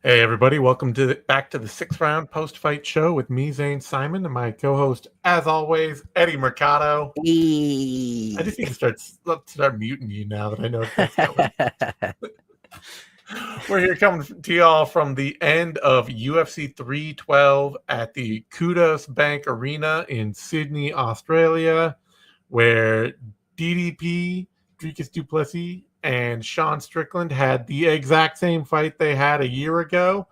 Hey everybody, welcome to back to the 6th round post-fight show with me, Zane Simon, and my co-host, as always, Eddie Mercado. I just Eee. need to start muting you now that I know that's coming. We're here coming to y'all from the end of UFC 312 at the Kudos Bank Arena in Sydney, Australia, where DDP, Dricus du Plessis, and Sean Strickland had the exact same fight they had a year ago.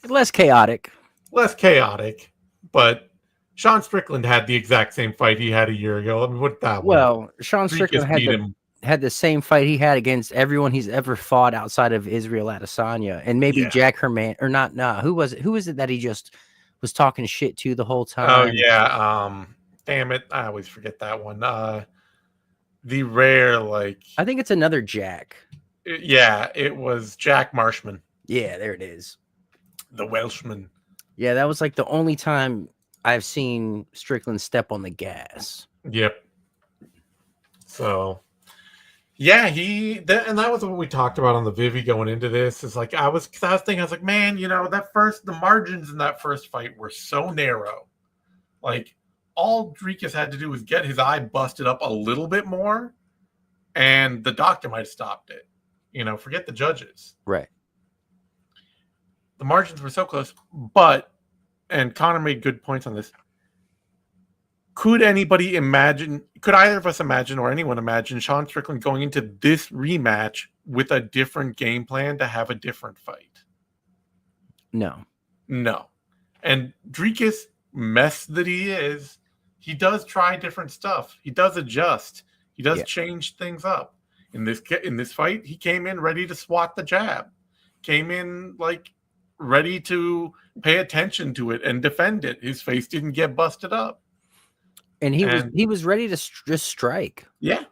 Less chaotic. Less chaotic, but Sean Strickland had the exact same fight he had a year ago. Let me put it that way. Well, Sean Dricus Strickland beat him. had the same fight he had against everyone he's ever fought outside of Israel Adesanya, and maybe Yeah. Jack Herman or not. Nah, who was it? Who was it that he just was talking shit to the whole Oh time? yeah. Damn it. I always forget that one. The rare, I think it's another Jack. it was Jack Marshman, Yeah, there it is. the Welshman. Yeah, that was like the only time I've seen Strickland step on the gas. Yep. So yeah, and that was what we talked about on the Vivi going into this. Is like I was thinking, I was like, man, the margins in that first fight were so narrow. Like all Dricus had to do was get his eye busted up a little bit more, and the doctor might have stopped it. Forget the judges. Right. The margins were so close, and Connor made good points on this. Could either of us imagine, or anyone imagine, Sean Strickland going into this rematch with a different game plan to have a different fight? No. No. And Dricus, mess that he is, he does try different stuff. He does adjust. He does change things up. In this fight, he came in ready to swat the jab. Came in ready to pay attention to it and defend it. His face didn't get busted up. And he was ready to just strike. Yeah.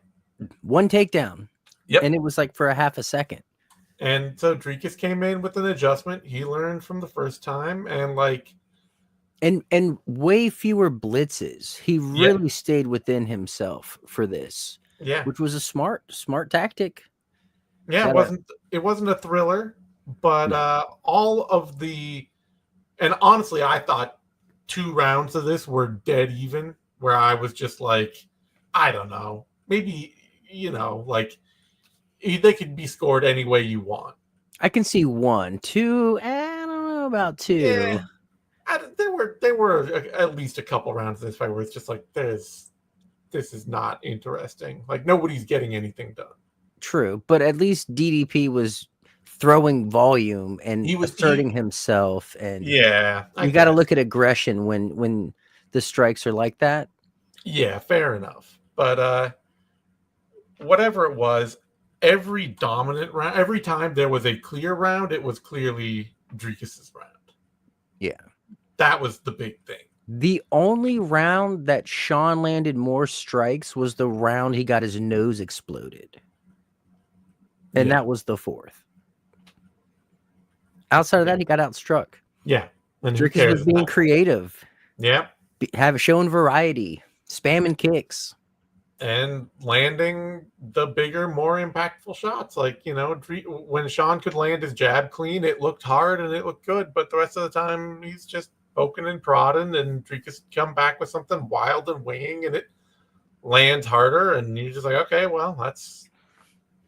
One takedown. Yep. And it was like for a half a second. And so Dricus came in with an adjustment. He learned from the first time, and way fewer blitzes. He really stayed within himself for this. Yeah. Which was a smart tactic. Yeah, it wasn't a thriller, but all of and honestly, I thought 2 rounds of this were dead even, where I was just like, I don't know, maybe, they could be scored any way you want. I can see 1, 2, I don't know about 2. Yeah. There were at least a couple rounds in this fight where it's just like, this is not interesting. Like, nobody's getting anything done. True, but at least DDP was throwing volume and he was asserting himself. And you got to look at aggression when the strikes are like that. Yeah, fair enough. But whatever it was, every dominant round, every time there was a clear round, it was clearly Dricus's round. Yeah. That was the big thing. The only round that Sean landed more strikes was the round he got his nose exploded. And that was the 4th. Outside of that, he got outstruck. Yeah. And Dricus was being creative. Yeah. Showing variety, spamming kicks. And landing the bigger, more impactful shots. When Sean could land his jab clean, it looked hard and it looked good. But the rest of the time, he's just poking and prodding, and Dricus come back with something wild and winging, and it lands harder. And you're just like, okay, well, that's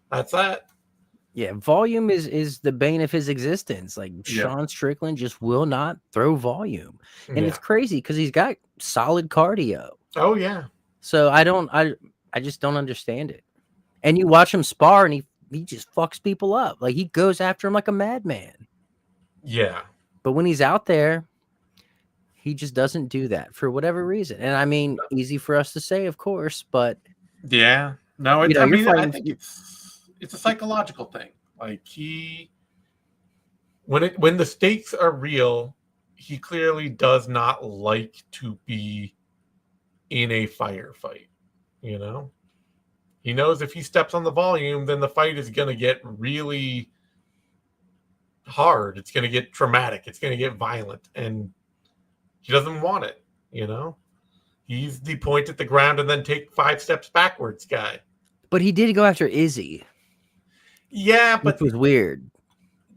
that. Yeah, volume is the bane of his existence. Sean Strickland just will not throw volume. And it's crazy because he's got solid cardio. Oh, yeah. So I just don't understand it. And you watch him spar and he just fucks people up. Like, he goes after him like a madman. Yeah. But when he's out there, he just doesn't do that for whatever reason. And I mean, easy for us to say, of course, but yeah. No, I think it's a psychological thing. Like, when the stakes are real, he clearly does not like to be in a firefight. He knows if he steps on the volume, then the fight is going to get really hard. It's going to get traumatic. It's going to get violent, and he doesn't want it. He's the point at the ground and then take 5 steps backwards guy. But he did go after Izzy. Yeah, but which was weird.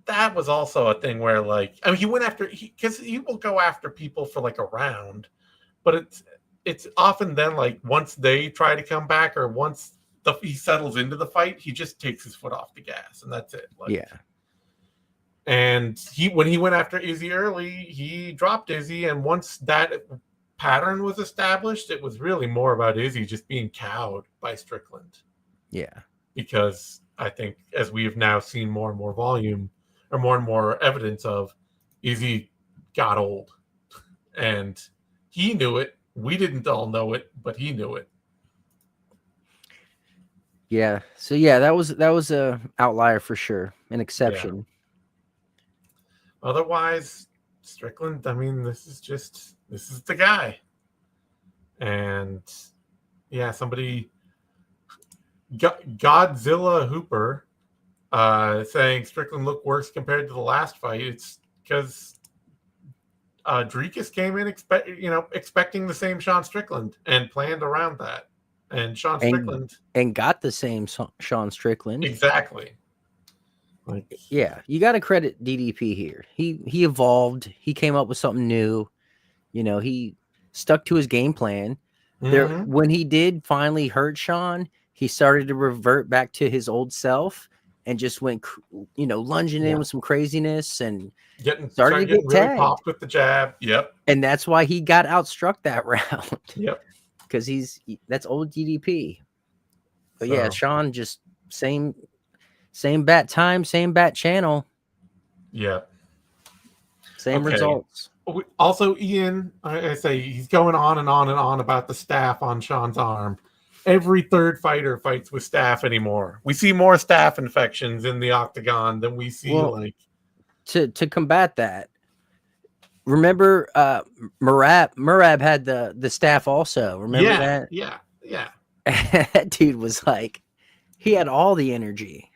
that was also a thing where, like, I mean, he went after because he will go after people for like a round, but it's often then like once they try to come back or once he settles into the fight, he just takes his foot off the gas and that's it. Like, yeah. And when he went after Izzy early, he dropped Izzy, and once that pattern was established, it was really more about Izzy just being cowed by Strickland. Yeah, because I think as we have now seen more and more volume or more and more evidence of, Izzy got old, and he knew it. We didn't all know it, but he knew it. Yeah. So yeah, that was a outlier for sure, an exception. Yeah. Otherwise, Strickland, I mean, this is the guy. And yeah, somebody, Godzilla Hooper, saying Strickland looked worse compared to the last fight. It's because Dricus came in expecting the same Sean Strickland and planned around that. And Sean Strickland and got the same Sean Strickland. Exactly. Like, yeah, you got to credit DDP here. He evolved. He came up with something new. You know, he stuck to his game plan. There, when he did finally hurt Sean, he started to revert back to his old self and just went, lunging in with some craziness and started to get really popped with the jab. Yep. And that's why he got outstruck that round. Yep. Because that's old DDP. But yeah, Sean just same bat time, same bat channel. Yeah. Same results. Also, Ian, I say he's going on and on and on about the staph on Sean's arm. Every third fighter fights with staph anymore. We see more staph infections in the octagon than we see to combat that. Remember, Murab had the staph also. Remember that? Yeah. That dude was like, he had all the energy.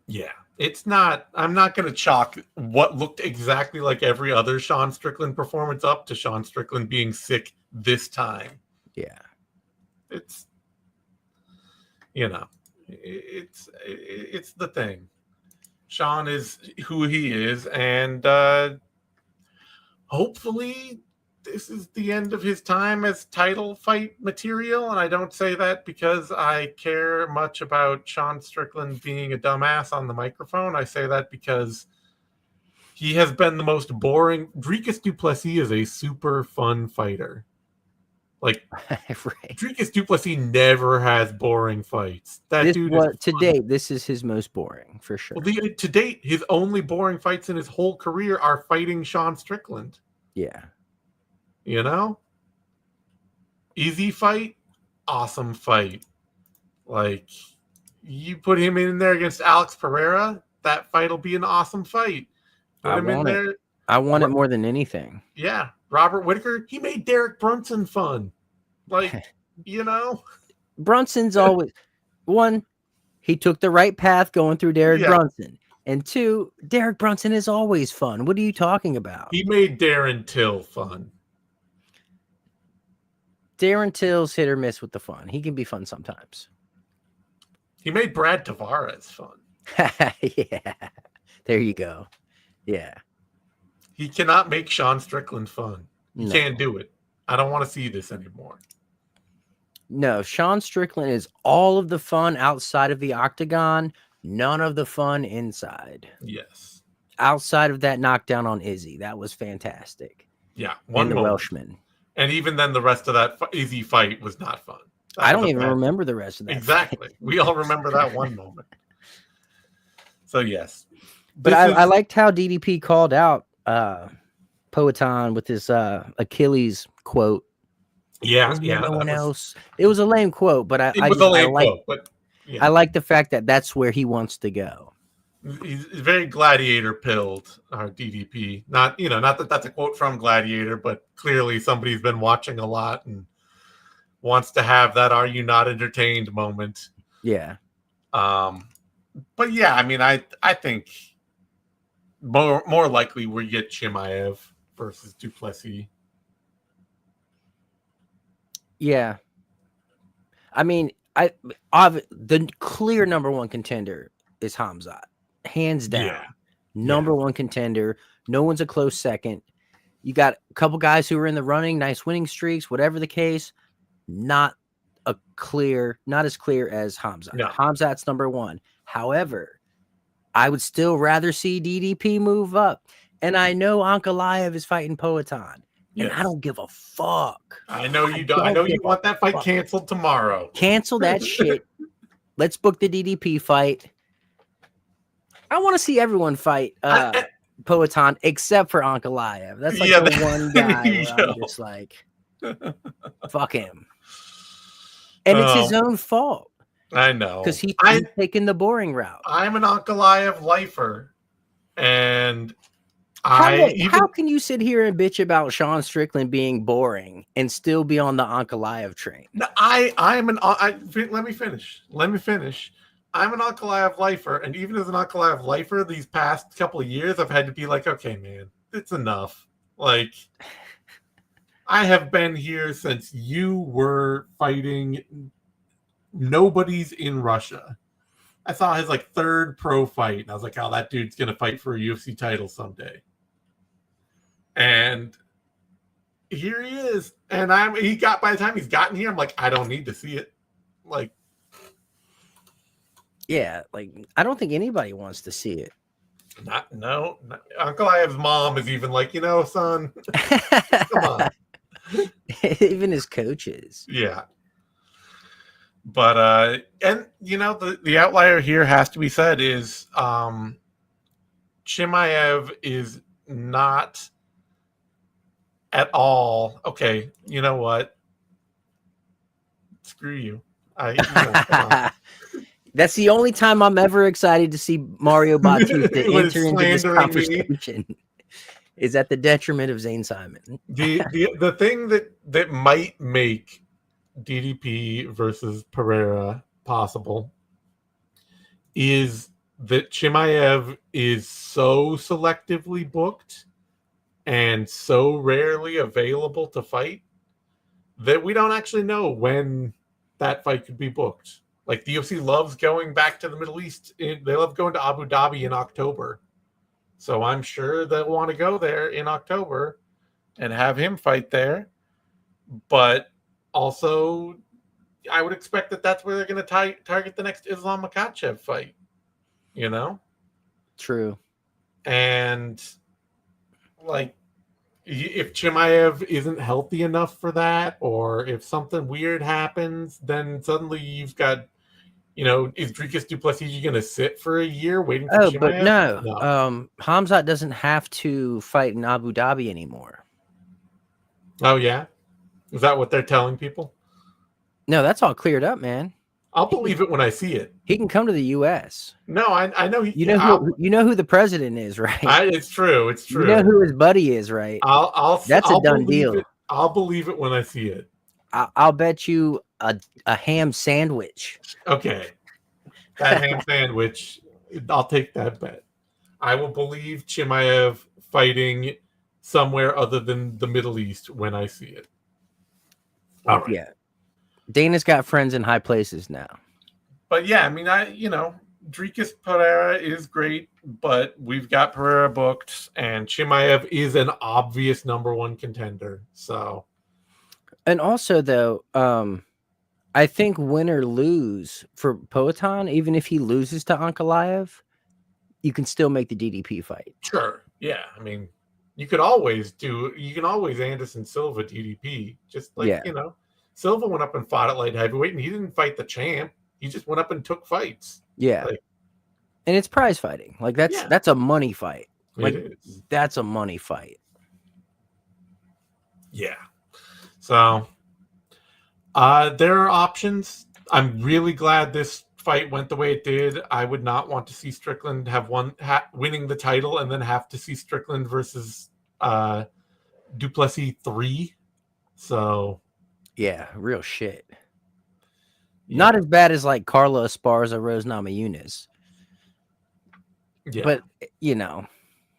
Yeah. I'm not going to chalk what looked exactly like every other Sean Strickland performance up to Sean Strickland being sick this time. Yeah. It's the thing. Sean is who he is, and hopefully this is the end of his time as title fight material. And I don't say that because I care much about Sean Strickland being a dumbass on the microphone. I say that because he has been the most boring. Dricus du Plessis is a super fun fighter. Like, right. Dricus du Plessis never has boring fights. To date, this is his most boring, for sure. Well, to date, his only boring fights in his whole career are fighting Sean Strickland. Yeah. Easy fight, awesome fight. Like, you put him in there against Alex Pereira, that fight will be an awesome fight. I want it more than anything. Yeah. Robert Whittaker, he made Derek Brunson fun. Like, Brunson's always one, he took the right path going through Derek Brunson. And two, Derek Brunson is always fun. What are you talking about? He made Darren Till fun. Darren Till's hit or miss with the fun. He can be fun sometimes. He made Brad Tavares fun. Yeah. There you go. Yeah. He cannot make Sean Strickland fun. He can't do it. I don't want to see this anymore. No, Sean Strickland is all of the fun outside of the octagon, none of the fun inside. Yes. Outside of that knockdown on Izzy, that was fantastic. Yeah. The Welshman. And even then, the rest of that Izzy fight was not fun. I don't even remember the rest of that. Exactly. We all remember that one moment. So, yes. But I liked how DDP called out Poatan with his Achilles quote. Yeah, no one else. It was a lame quote, but I like the fact that that's where he wants to go. He's very gladiator pilled, our DDP. Not that that's a quote from Gladiator, but clearly somebody's been watching a lot and wants to have that "Are you not entertained?" moment. Yeah. But yeah, I mean, I think more likely we get Chimaev versus du Plessis. Yeah. I mean, the clear number one contender is Hamzat. hands down. Yeah. Number one contender. No one's a close second. You got a couple guys who are in the running, nice winning streaks, whatever the case. Not as clear as Hamzat. No. Hamzat's number one. However, I would still rather see DDP move up. And I know Ankalaev is fighting Poatan. And I don't give a fuck. I know you don't. I know you want that fight canceled tomorrow. Cancel that shit. Let's book the DDP fight. I want to see everyone fight Poatan except for Ankalaev. That's like the one guy where I'm just like, fuck him. And it's his own fault. I know. Because he's taking the boring route. I'm an Ankalaev lifer. And how can you sit here and bitch about Sean Strickland being boring and still be on the Ankalaev train? No, let me finish. I'm an Ankalaev lifer, and even as an Ankalaev lifer, these past couple of years, I've had to be like, okay, man, it's enough. Like, I have been here since you were fighting nobodies in Russia. I saw his like third pro fight, and I was like, oh, that dude's gonna fight for a UFC title someday. And here he is. And by the time he's gotten here, I'm like, I don't need to see it. Like, yeah, like I don't think anybody wants to see it. No. Ankalaev's mom is even like, son, come on. Even his coaches. Yeah. But and the outlier here has to be said is Chimaev is not at all okay. You know what? Screw you. That's the only time I'm ever excited to see Mario Bautista enter into this conversation. Is at the detriment of Zane Simon. The thing that might make DDP versus Pereira possible is that Chimaev is so selectively booked and so rarely available to fight that we don't actually know when that fight could be booked. Like, the UFC loves going back to the Middle East. They love going to Abu Dhabi in October. So I'm sure they'll want to go there in October and have him fight there. But also, I would expect that that's where they're going to target the next Islam Makhachev fight. True. And, like, if Chimaev isn't healthy enough for that, or if something weird happens, then suddenly you've got, is Dricus du Plessis going to sit for a year waiting for Chimaev? But no. Hamzat doesn't have to fight in Abu Dhabi anymore. Oh, yeah? Is that what they're telling people? No, that's all cleared up, man. I'll believe it when I see it. He can come to the U.S. No, I know. You know who the president is, right? It's true. It's true. You know who his buddy is, right? That's a done deal. I'll believe it when I see it. I'll bet you a ham sandwich. Okay. That ham sandwich, I'll take that bet. I will believe Chimaev fighting somewhere other than the Middle East when I see it. All right. Yeah. Dana's got friends in high places now. But yeah, I mean, Dricus Pereira is great, but we've got Pereira booked, and Chimaev is an obvious number one contender. So, and also though, I think win or lose for Poatan, even if he loses to Ankalaev, you can still make the DDP fight. Sure. Yeah. I mean, you can always Anderson Silva DDP, just like, Silva went up and fought at light heavyweight, and he didn't fight the champ. He just went up and took fights. Yeah. And it's prize fighting. Like, that's a money fight. Like, that's a money fight. Yeah. So, there are options. I'm really glad this fight went the way it did. I would not want to see Strickland winning the title and then have to see Strickland versus du Plessis 3. So, yeah, real shit. Yeah. Not as bad as like Carla Esparza, Rose Namajunas. Yeah. But,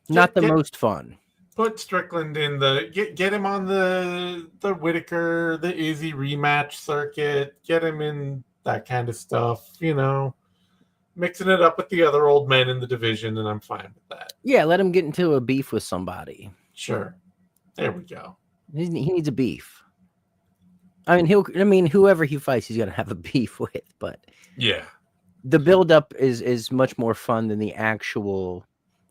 not the most fun. Put Strickland in get him on the Whitaker, the Izzy rematch circuit. Get him in that kind of stuff, mixing it up with the other old men in the division, and I'm fine with that. Yeah, let him get into a beef with somebody. Sure. There we go. He needs a beef. I mean, whoever he fights, he's gonna have a beef with. But yeah, the build-up is much more fun than the actual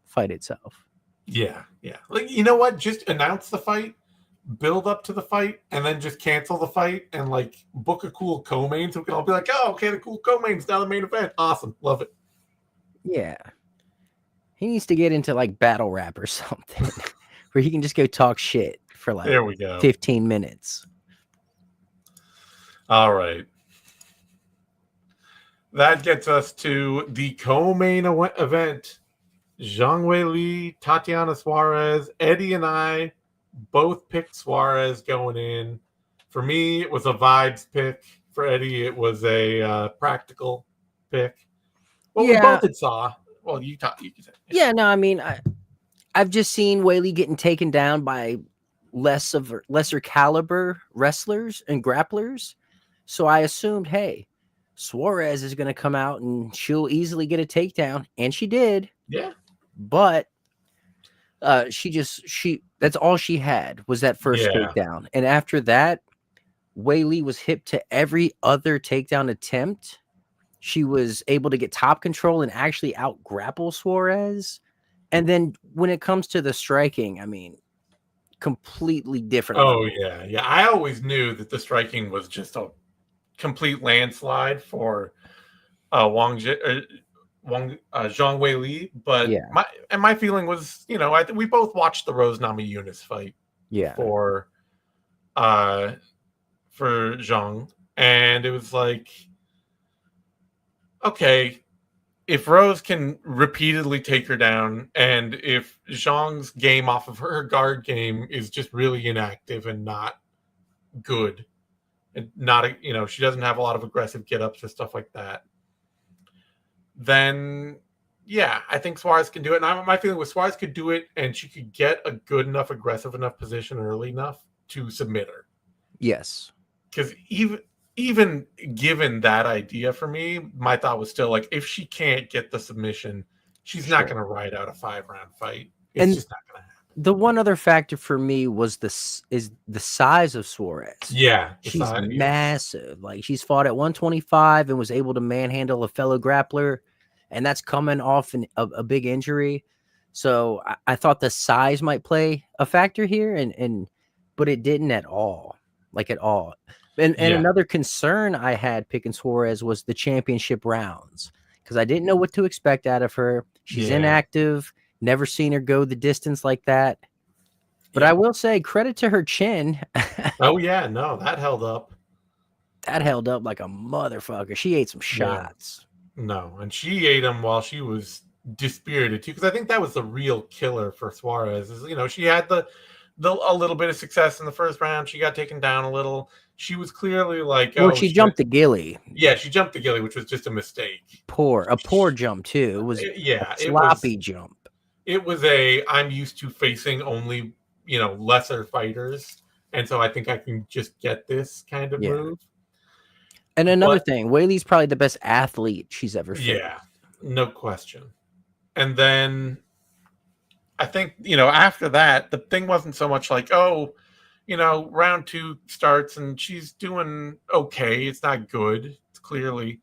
fight itself. Yeah. Like, you know what? Just announce the fight, build up to the fight, and then just cancel the fight and like book a cool co-main, so we can all be like, oh, okay, the cool co-main's now the main event. Awesome, love it. Yeah, he needs to get into like battle rap or something, where he can just go talk shit for like there we go 15 minutes. All right. That gets us to the co-main event. Zhang Weili, Tatiana Suarez, Eddie and I both picked Suarez going in. For me, it was a vibes pick. For Eddie, it was a practical pick. Well, we both had saw. Well, you can say. Yeah, no, I mean, I've just seen Weili getting taken down by lesser caliber wrestlers and grapplers. So I assumed, hey, Suarez is going to come out and she'll easily get a takedown. And she did. Yeah. But that's all she had was that first takedown. And after that, Weili was hip to every other takedown attempt. She was able to get top control and actually out grapple Suarez. And then when it comes to the striking, I mean, completely different. Oh, yeah. I always knew that the striking was just a complete landslide for Zhang Weili, but my feeling was, you know, we both watched the Rose Namajunas fight, for Zhang, and it was like, okay, if Rose can repeatedly take her down, and if Zhang's game off of her guard game is just really inactive and not good, and not, you know, she doesn't have a lot of aggressive get-ups or stuff like that, then yeah, I think Suarez can do it. And my feeling was Suarez could do it, and she could get a good enough, aggressive enough position early enough to submit her. Yes. Because even given that idea, for me, my thought was still like, if she can't get the submission, she's not going to ride out a 5-round fight. It's just not going to happen. The one other factor for me was the size of Suarez. Yeah, she's massive. Like, she's fought at 125 and was able to manhandle a fellow grappler, and that's coming off a big injury. So I thought the size might play a factor here, but it didn't at all. Like, at all. And another concern I had picking Suarez was the championship rounds, because I didn't know what to expect out of her. She's inactive. Never seen her go the distance like that. But I will say, credit to her chin. Oh, yeah. No, that held up. That held up like a motherfucker. She ate some shots. No, and she ate them while she was dispirited, too, because I think that was the real killer for Suarez. Is, you know, she had a little bit of success in the first round. She got taken down a little. She was clearly like, she jumped the gilly. Yeah, she jumped the gilly, which was just a mistake. A poor jump, too. It was a sloppy jump. It was I'm used to facing only, you know, lesser fighters, and so I think I can just get this kind of move. And another thing, Weili's probably the best athlete she's ever faced. Yeah, no question. And then I think, you know, after that, the thing wasn't so much like, oh, you know, round 2 starts and she's doing okay. It's not good. It's clearly.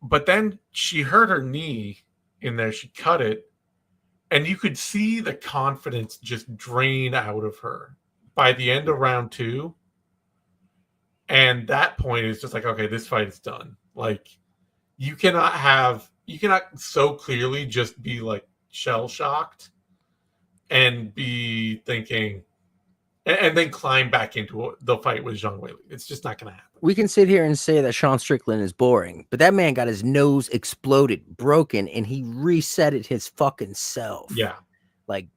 But then she hurt her knee in there. She cut it. And you could see the confidence just drain out of her by the end of round 2. And that point is just like, okay, this fight is done. Like, you cannot so clearly just be like shell shocked and be thinking, and then climb back into the fight with Zhang Weili. It's just not going to happen. We can sit here and say that Sean Strickland is boring, but that man got his nose exploded, broken, and he reset it his fucking self. Yeah. Like,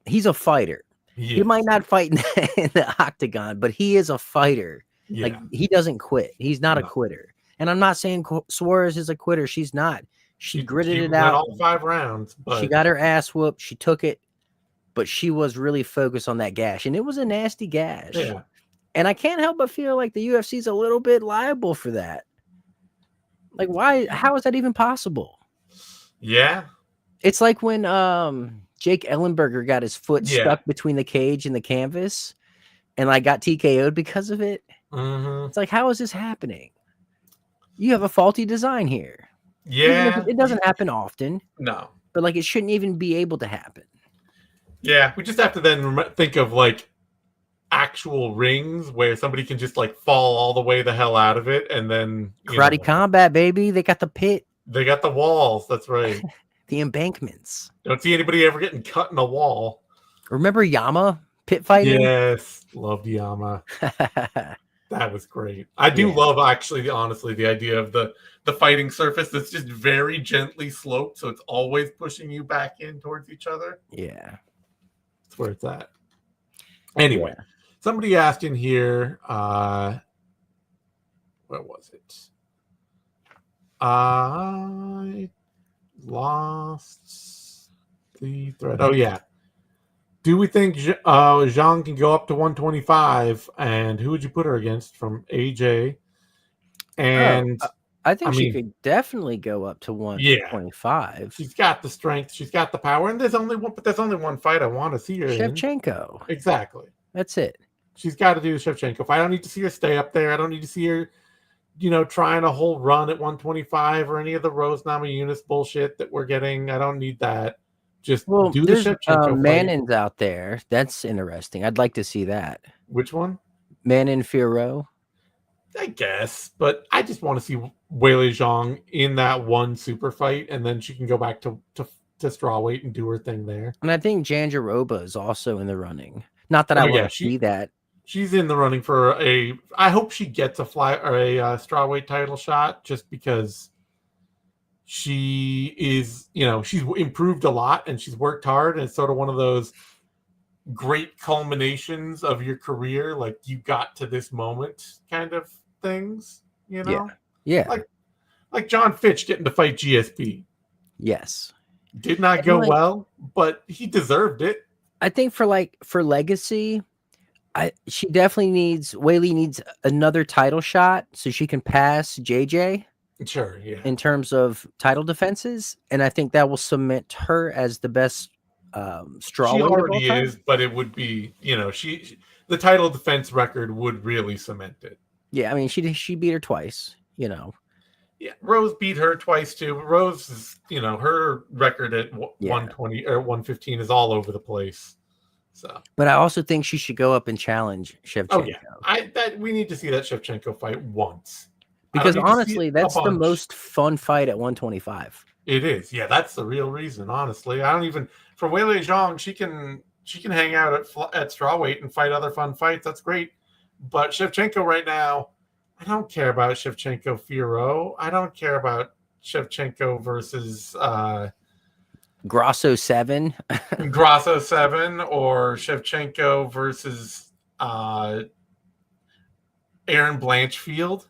he's a fighter. He might not fight in the octagon, but he is a fighter. Yeah. Like, he doesn't quit. He's not a quitter. And I'm not saying Suarez is a quitter. She's not. She gritted it out. All 5 rounds. But she got her ass whooped. She took it. But she was really focused on that gash. And it was a nasty gash. Yeah. And I can't help but feel like the UFC is a little bit liable for that. Like, why? How is that even possible? Yeah. It's like when Jake Ellenberger got his foot Yeah. stuck between the cage and the canvas and like got TKO'd because of it. Mm-hmm. It's like, how is this happening? You have a faulty design here. Even if Yeah. it doesn't happen often, No. but like it shouldn't even be able to happen. Yeah. We just have to then think of like actual rings where somebody can just like fall all the way the hell out of it, and then Karate combat, baby. They got the pit. They got the walls. That's right. The embankments. Don't see anybody ever getting cut in a wall. Remember Yama pit fighting? Yes, loved Yama. That was great. I do love, actually, honestly, the idea of the fighting surface that's just very gently sloped, so it's always pushing you back in towards each other. Yeah, that's where it's at. Anyway, somebody asked in here, where was it? I lost the thread. Oh yeah. Do we think Zhang can go up to 125? And who would you put her against from AJ? And I think she could definitely go up to 125. Yeah, she's got the strength, she's got the power, and there's only one fight I want to see her Shevchenko. in. Exactly. That's it. She's got to do the Shevchenko fight. I don't need to see her stay up there. I don't need to see her, trying a whole run at 125 or any of the Rose Namajunas bullshit that we're getting. I don't need that. Just do the Shevchenko Manin's out there. That's interesting. I'd like to see that. Which one? Manin Firo. I guess, but I just want to see Weili Zhang in that one super fight, and then she can go back to strawweight and do her thing there. And I think Jandiroba is also in the running. Not that I want to see that. She's in the running for I hope she gets a strawweight title shot, just because she is, she's improved a lot and she's worked hard, and it's sort of one of those great culminations of your career, like you got to this moment kind of things, Yeah. Like John Fitch getting to fight GSP. Yes. Did not go well, but he deserved it. I think for legacy, she definitely Weili needs another title shot so she can pass JJ. Sure, yeah. In terms of title defenses, and I think that will cement her as the best strawweight. She already is, but it would be, the title defense record would really cement it. Yeah, I mean, she beat her twice, Yeah, Rose beat her twice too. But Rose is, her record at 120 or 115 is all over the place. So, but I also think she should go up and challenge Shevchenko. Oh yeah, we need to see that Shevchenko fight once. Because honestly, that's the most fun fight at 125. It is. Yeah, that's the real reason, honestly. I don't even... For Weili Zhang, she can hang out at strawweight and fight other fun fights. That's great. But Shevchenko right now, I don't care about Shevchenko Firo. I don't care about Shevchenko versus... Grasso 7. Grasso 7 or Shevchenko versus Aaron Blanchfield.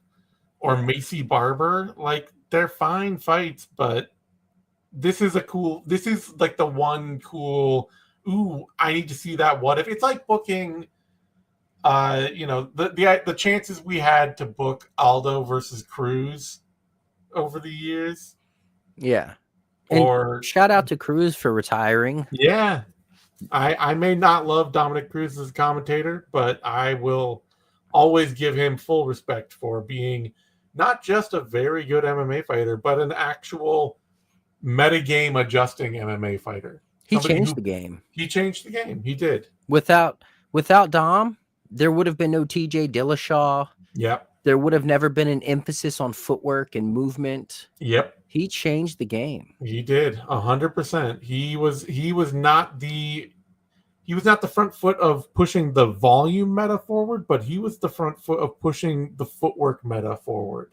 Or Macy Barber, like they're fine fights, but this is like the one cool. Ooh, I need to see that. What if it's like booking? The chances we had to book Aldo versus Cruz over the years. Yeah, or shout out to Cruz for retiring. Yeah, I may not love Dominic Cruz as a commentator, but I will always give him full respect for being not just a very good MMA fighter, but an actual metagame adjusting MMA fighter. He changed the game. He changed the game. He did. Without Dom, there would have been no TJ Dillashaw. Yep. There would have never been an emphasis on footwork and movement. Yep. He changed the game. He did 100%. He was not the front foot of pushing the volume meta forward, but he was the front foot of pushing the footwork meta forward.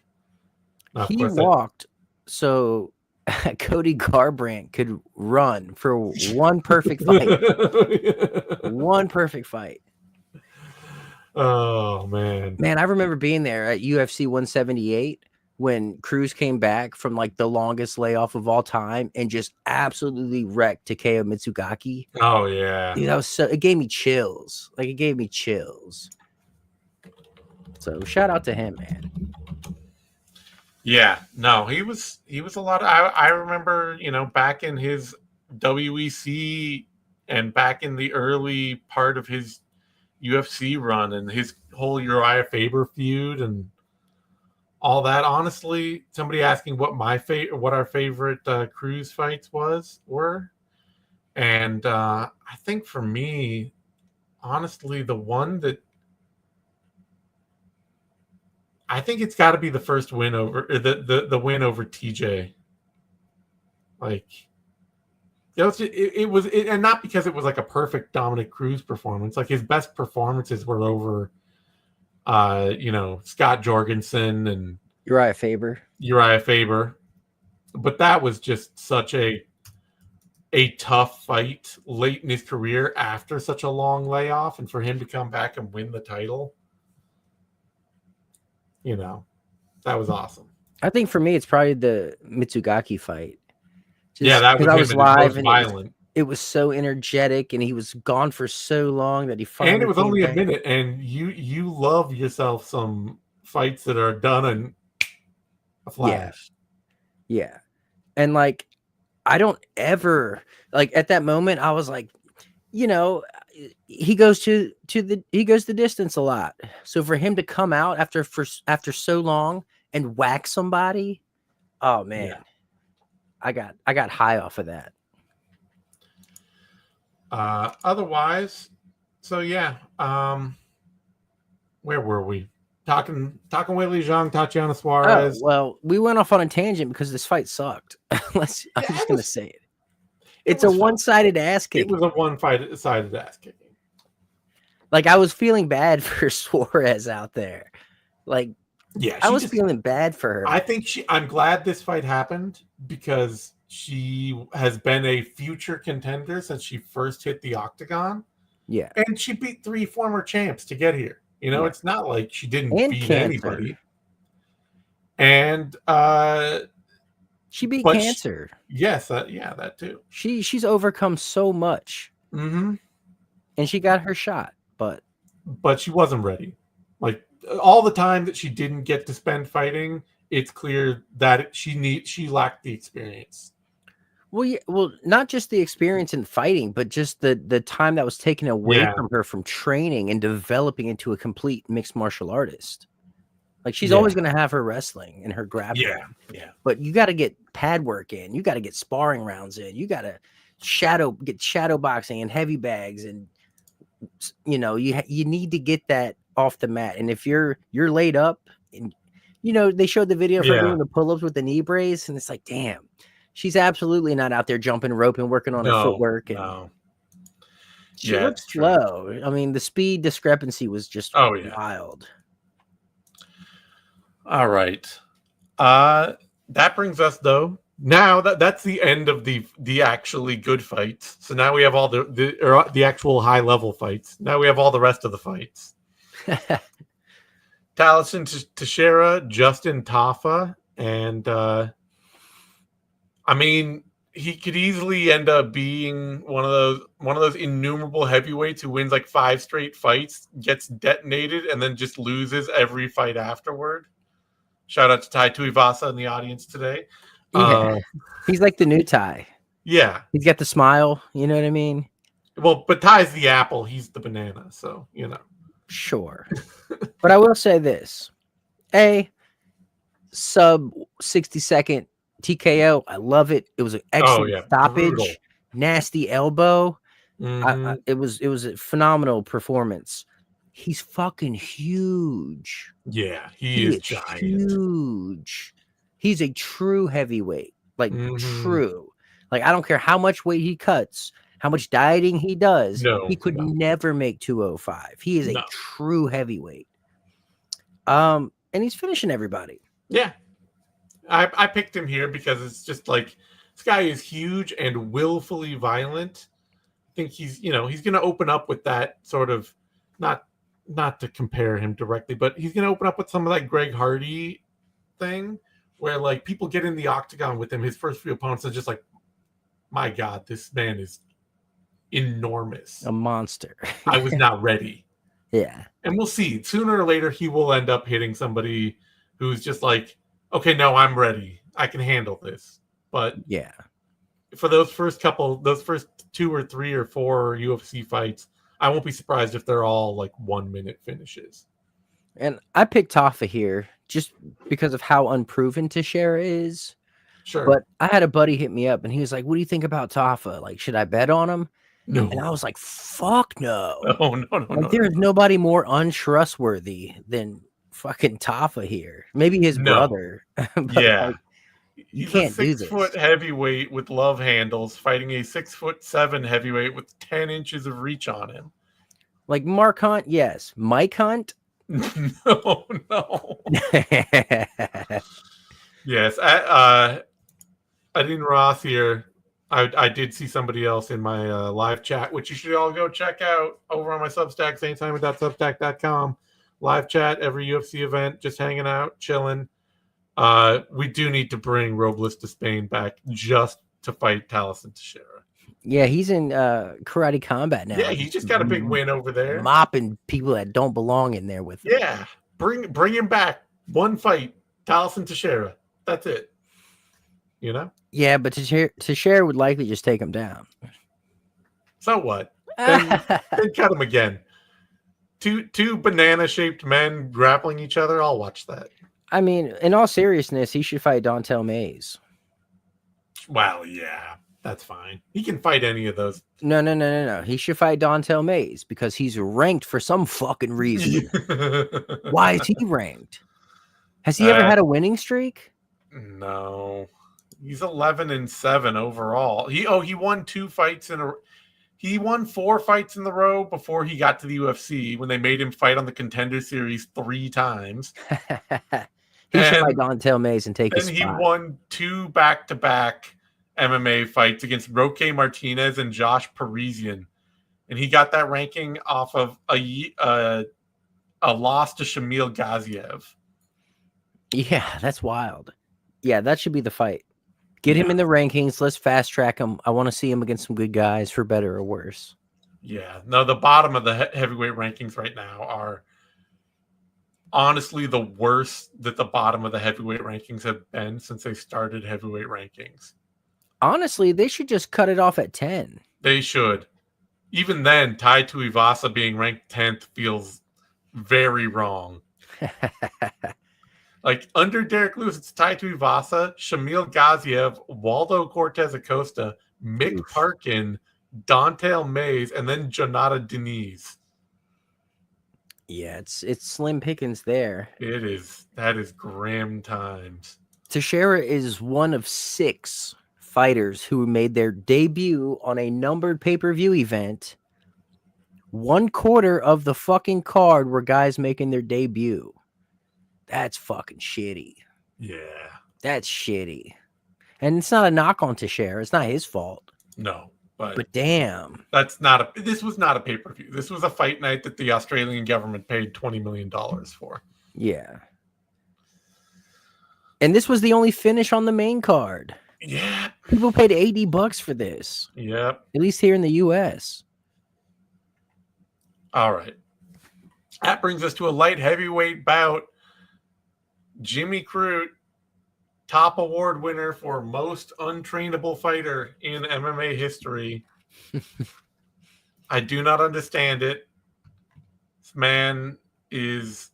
He walked so Cody Garbrandt could run for one perfect fight. One perfect fight. Oh, man. Man, I remember being there at UFC 178 when Cruz came back from like the longest layoff of all time and just absolutely wrecked Takeo Mitsugaki. Oh yeah. Dude, it gave me chills. Like it gave me chills. So shout out to him, man. Yeah, no, he was a lot. I remember, back in his WEC and back in the early part of his UFC run and his whole Uriah Faber feud and all that. Honestly, somebody asking what our favorite Cruz fights were, and I think for me, honestly, the one that I think it's got to be the first win over the win over TJ. Like, and not because it was like a perfect Dominic Cruz performance. Like his best performances were over, Scott Jorgensen and Uriah Faber. But that was just such a tough fight late in his career after such a long layoff, and for him to come back and win the title, that was awesome. I think for me, it's probably the Mitsugaki fight. Just that was I was live and violent. It was so energetic, and he was gone for so long that he finally. And it was only a minute, and you love yourself some fights that are done in a flash. Yeah. And like, I don't ever like at that moment. I was like, he goes the distance a lot. So for him to come out after so long and whack somebody, oh man, yeah. I got high off of that. Otherwise, so yeah. Where were we? Talking Weili Zhang, Tatiana Suarez. Oh, well, we went off on a tangent because this fight sucked. I'm just gonna say it. It's a one-sided ass kick. It was a one-sided ass kicking. Like, I was feeling bad for Suarez out there. Like, yeah, I was feeling bad for her. I think I'm glad this fight happened because she has been a future contender since she first hit the octagon. Yeah. And she beat 3 former champs to get here. It's not like she didn't beat anybody. And she beat cancer. Yes, that too. She's overcome so much. Mm-hmm. And she got her shot, but she wasn't ready. Like all the time that she didn't get to spend fighting, it's clear that she lacked the experience. Well, not just the experience in fighting, but just the time that was taken away from her from training and developing into a complete mixed martial artist. Like she's always going to have her wrestling and her grappling. Yeah. But you got to get pad work in. You got to get sparring rounds in. You got to get shadow boxing and heavy bags, and you need to get that off the mat. And if you're laid up, and they showed the video of her doing the pull-ups with the knee brace, and it's like, damn. She's absolutely not out there jumping rope and working on her footwork. And she looks slow. I mean, the speed discrepancy was just wild. All right. That brings us, though. Now that's the end of the actually good fights. So now we have all the actual high level fights. Now we have all the rest of the fights. Talison Teixeira, Justin Tafa, and I mean, he could easily end up being one of those innumerable heavyweights who wins like 5 straight fights, gets detonated, and then just loses every fight afterward. Shout out to Tai Tuivasa in the audience today. Yeah. He's like the new Tai. Yeah. He's got the smile. You know what I mean? Well, but Tai's the apple. He's the banana. So, Sure. But I will say this. Sub 60-second TKO. I love it. It was an excellent stoppage. Brutal. Nasty elbow. Mm-hmm. It was a phenomenal performance. He's fucking huge. Yeah, he is giant. Huge. He's a true heavyweight. Like true. Like I don't care how much weight he cuts, how much dieting he does. He could never make 205. He is a true heavyweight. And he's finishing everybody. Yeah. I picked him here because it's just like this guy is huge and willfully violent. I think he's going to open up with that sort of not to compare him directly, but he's going to open up with some of that Greg Hardy thing where like people get in the octagon with him. His first few opponents are just like, my God, this man is enormous. A monster. I was not ready. Yeah. And we'll see. Sooner or later, he will end up hitting somebody who's just like okay, no, I'm ready. I can handle this. But Yeah. for those first 2 or 3 or 4 UFC fights, I won't be surprised if they're all like 1-minute finishes. And I picked Tafa here just because of how unproven Teixeira is. Sure. But I had a buddy hit me up and he was like, "What do you think about Tafa? Like, should I bet on him?" No. And I was like, "Fuck no." No. Like, there is nobody more untrustworthy than fucking Tafa here. Maybe his brother. But Yeah. like, you He's can't a do 6-foot this. heavyweight with love handles fighting a 6'7" heavyweight with 10 inches of reach on him. Like Mark Hunt, yes. Mike Hunt? No. Yes. Adin Ross here. I did see somebody else in my live chat, which you should all go check out over on my Substack, zanesimon.substack.com. Live chat, every UFC event, just hanging out, chilling. We do need to bring Robles to Spain back just to fight Talison Teixeira. Yeah, he's in karate combat now. Yeah, he just got a big win over there. Mopping people that don't belong in there with him. Yeah, bring him back. One fight, Talison Teixeira. That's it. You know? Yeah, but Teixeira would likely just take him down. So what? Then cut him again. Two banana-shaped men grappling each other. I'll watch that. I mean, in all seriousness, he should fight Dontel Mays. Well, yeah, that's fine. He can fight any of those. No. He should fight Dontel Mays because he's ranked for some fucking reason. Why is he ranked? Has he ever had a winning streak? No. He's 11-7 overall. He won 2 fights in a. He won 4 fights in the row before he got to the UFC when they made him fight on the Contender Series 3 times. He should fight Dontel Mays and take his spot. And he won 2 back-to-back MMA fights against Roque Martinez and Josh Parisian. And he got that ranking off of a loss to Shamil Gaziev. Yeah, that's wild. Yeah, that should be the fight. Get him in the rankings. Let's fast track him. I want to see him against some good guys, for better or worse. Yeah. No, the bottom of the heavyweight rankings right now are honestly the worst that the bottom of the heavyweight rankings have been since they started heavyweight rankings. Honestly, they should just cut it off at 10. They should. Even then, Tai Tuivasa being ranked 10th feels very wrong. Like, under Derek Lewis, it's Tai Tuivasa, Shamil Gaziev, Waldo Cortez Acosta, Mick Parkin, Dontel Mays, and then Jonata Diniz. Yeah, it's slim pickings there. It is. That is grim times. Teixeira is one of 6 fighters who made their debut on a numbered pay-per-view event. 1/4 of the fucking card were guys making their debut. That's fucking shitty. Yeah. That's shitty. And it's not a knock on Teixeira. It's not his fault. No. But damn. This was not a pay-per-view. This was a fight night that the Australian government paid $20 million for. Yeah. And this was the only finish on the main card. Yeah. People paid $80 for this. Yep. At least here in the US. All right. That brings us to a light heavyweight bout. Jimmy Crute, top award winner for most untrainable fighter in MMA history. I do not understand it. This man has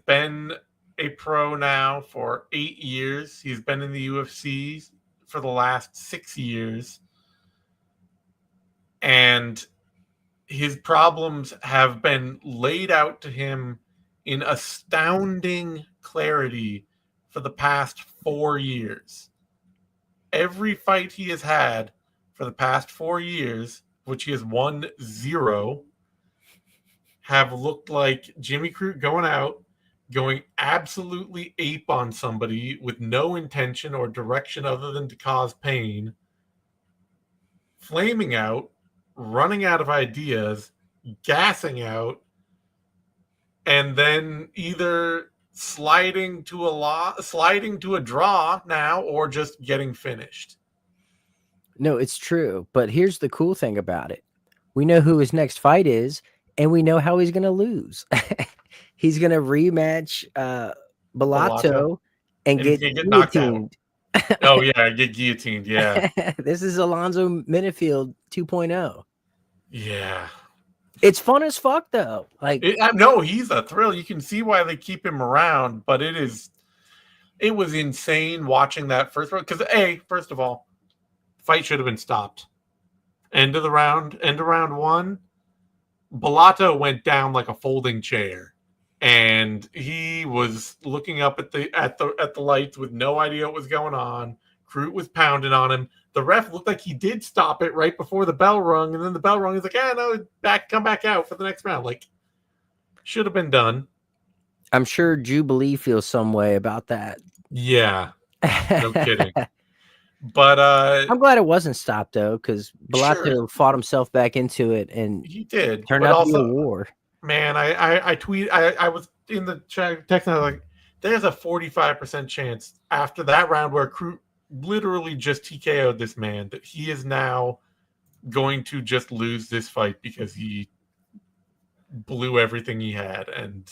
been a pro now for 8 years. He's been in the UFC for the last 6 years. And his problems have been laid out to him in astounding clarity for the past 4 years. Every fight he has had for the past 4 years, which he has won 0, have looked like Jimmy Crute going out, going absolutely ape on somebody with no intention or direction other than to cause pain, flaming out, running out of ideas, gassing out, and then either sliding to a draw now or just getting finished. No, it's true. But here's the cool thing about it. We know who his next fight is, and we know how he's going to lose. He's going to rematch Bellato and get knocked out. guillotined. Oh yeah, get guillotined. Yeah. This is Alonzo Minifield 2.0. Yeah. It's fun as fuck though. Like, no, he's a thrill. You can see why they keep him around, but it was insane watching that first round. Because first of all, fight should have been stopped. End of round one, Bellato went down like a folding chair, and he was looking up at the lights with no idea what was going on. Crute was pounding on him. The ref looked like he did stop it right before the bell rung, and then the bell rung. He's like, no, come back out for the next round. Like, should have been done. I'm sure Jubilee feels some way about that. Yeah, no kidding. But I'm glad it wasn't stopped though, because Bellato fought himself back into it, and he did. Turned out to be a war. Man, I tweet. I was in the text, and I was like, "There's a 45% chance after that round where Crute literally just TKO'd this man that he is now going to just lose this fight because he blew everything he had and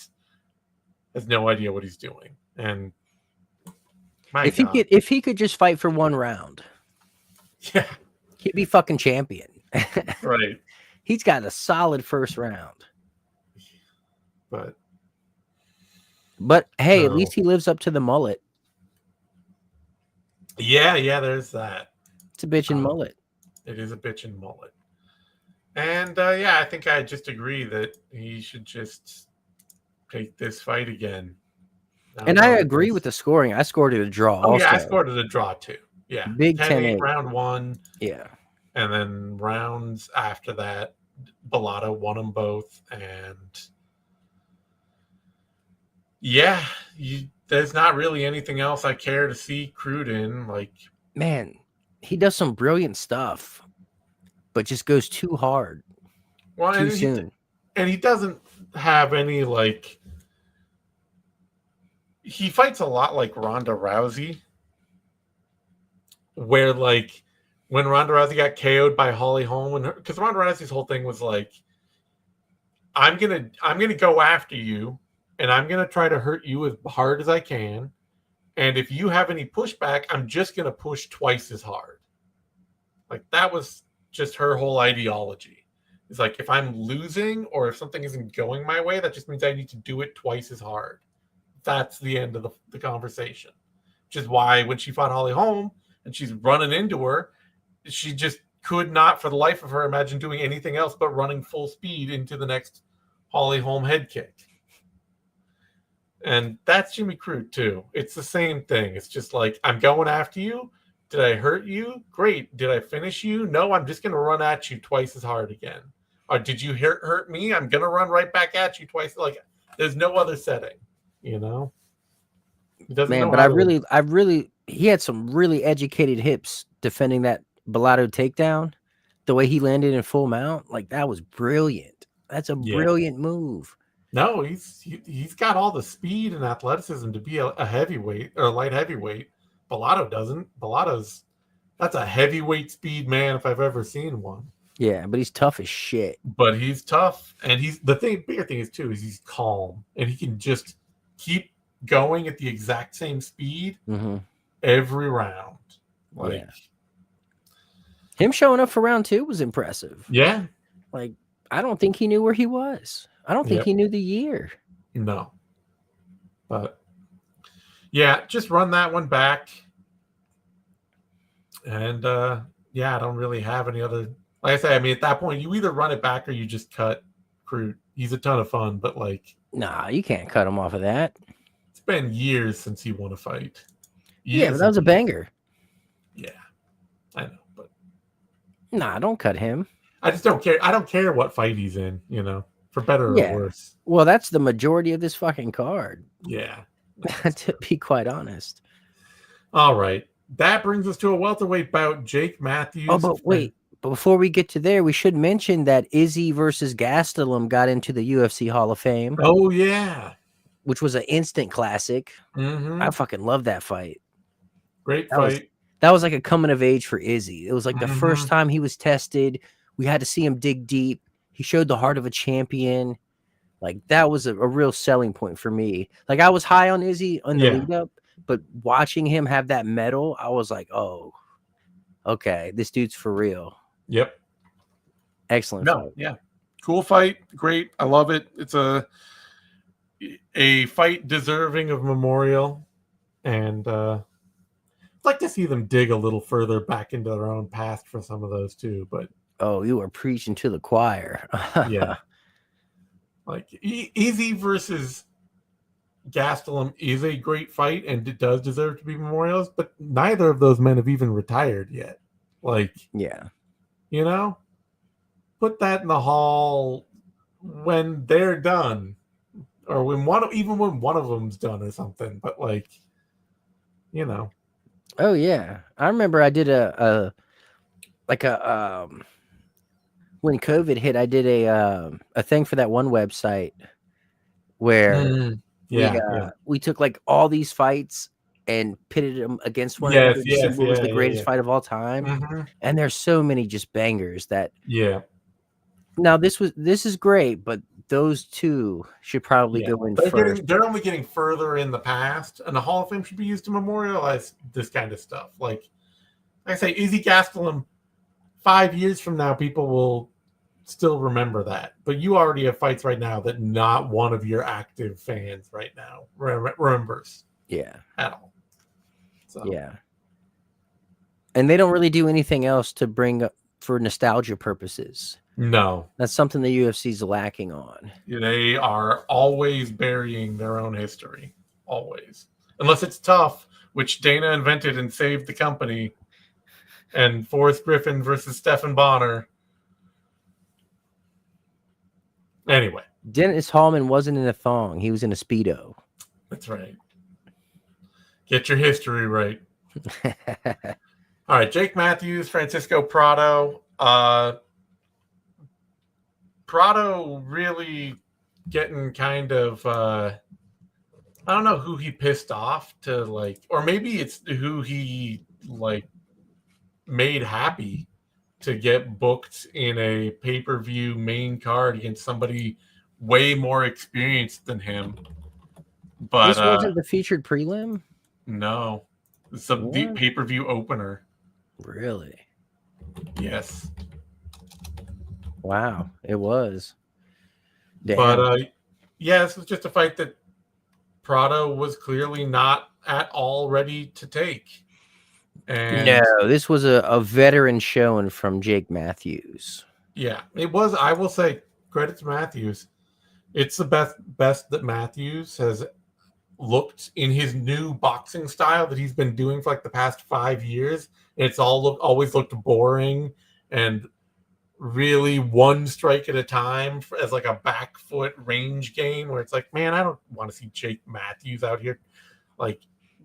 has no idea what he's doing." And if he could just fight for one round, yeah, he'd be fucking champion. Right. He's got a solid first round. But hey, at least he lives up to the mullet. Yeah, there's that. It's a bitchin' mullet. It is a bitchin' mullet. And I think I just agree that he should just take this fight again. And I agree with the scoring. I scored it a draw. Oh, yeah, I scored it a draw too. Yeah. Big 10-8 round one. Yeah. And then rounds after that, Bellato won them both. And yeah, there's not really anything else I care to see Crute in. Like, man, he does some brilliant stuff, but just goes too hard. Well, too soon. And he doesn't have any, like, he fights a lot like Ronda Rousey, where, like, when Ronda Rousey got KO'd by Holly Holm, because Ronda Rousey's whole thing was like, I'm gonna go after you, and I'm gonna try to hurt you as hard as I can, and if you have any pushback, I'm just gonna push twice as hard. Like, that was just her whole ideology. It's like, if I'm losing or if something isn't going my way, that just means I need to do it twice as hard. That's the end of the conversation. Which is why when she fought Holly Holm and she's running into her, she just could not for the life of her imagine doing anything else but running full speed into the next Holly Holm head kick. And that's Jimmy Crute too. It's the same thing. It's just like, I'm going after you. Did I hurt you? Great. Did I finish you? No, I'm just going to run at you twice as hard again. Or did you hurt me? I'm going to run right back at you twice. Like, there's no other setting. You know, he had some really educated hips defending that Bellato takedown. The way he landed in full mount, like, that was brilliant. That's a brilliant move. No, he's got all the speed and athleticism to be a heavyweight or a light heavyweight. Bellato doesn't. That's a heavyweight speed man if I've ever seen one. Yeah, but he's tough as shit. But he's tough, and bigger thing is too is he's calm and he can just keep going at the exact same speed every round. Like, him showing up for round 2 was impressive. Yeah. Like, I don't think he knew where he was. I don't think he knew the year. No. But yeah, just run that one back. And I don't really have any other. Like I say, I mean, at that point, you either run it back or you just cut Crute. He's a ton of fun, but like, nah, you can't cut him off of that. It's been years since he won a fight. But that was a banger. Yeah, I know, but nah, don't cut him. I just don't care. I don't care what fight he's in, you know, for better or worse. Well, that's the majority of this fucking card. Yeah. To be quite honest. All right. That brings us to a welterweight bout. Jake Matthews. Oh, but wait. But before we get to there, we should mention that Izzy versus Gastelum got into the UFC Hall of Fame. Oh, yeah. Which was an instant classic. I fucking love that fight. Great fight. That was like a coming of age for Izzy. It was like the first time he was tested. We had to see him dig deep. He showed the heart of a champion. Like, that was a real selling point for me. Like, I was high on Izzy on the lead up, but watching him have that medal, I was like, oh, okay, this dude's for real. Yep. Excellent fight. Yeah. Cool fight. Great. I love it. It's a fight deserving of memorial. And I'd like to see them dig a little further back into their own past for some of those too. But oh, you are preaching to the choir. Yeah. Like Easy versus Gastelum is a great fight, and it does deserve to be memorials, but neither of those men have even retired yet. Like, yeah, you know, put that in the hall when they're done, or when one of them's done or something. But like, you know. Oh yeah, I remember I did a when COVID hit, I did a thing for that one website where we took like all these fights and pitted them against one another to see what was the greatest fight of all time. Mm-hmm. And there's so many just bangers that. Yeah. Now this is great, but those two should probably go in first. They're only getting further in the past, and the Hall of Fame should be used to memorialize this kind of stuff. Like I say, Izzy Gastelum, 5 years from now, people will still remember that. But you already have fights right now that not one of your active fans right now remembers. Yeah. At all. So. Yeah. And they don't really do anything else to bring up for nostalgia purposes. No. That's something the UFC's lacking on. They are always burying their own history. Always. Unless it's tough, which Dana invented and saved the company. And Forrest Griffin versus Stephan Bonner. Anyway. Dennis Hallman wasn't in a thong. He was in a Speedo. That's right. Get your history right. All right. Jake Matthews, Francisco Prado. Prado really getting kind of, I don't know who he pissed off to, like, or maybe it's who he, like, made happy to get booked in a pay-per-view main card against somebody way more experienced than him. But this wasn't the featured prelim? No. It's a pay-per-view opener. Really? Yes. Wow, it was. Damn. But yeah, this was just a fight that Prado was clearly not at all ready to take. And no, this was a veteran showing from Jake Matthews. Yeah, it was. I will say, credit to Matthews. It's the best that Matthews has looked in his new boxing style that he's been doing for like the past 5 years. It's always looked boring and really one strike at a time as like a back foot range game where it's like, man, I don't want to see Jake Matthews out here. Like,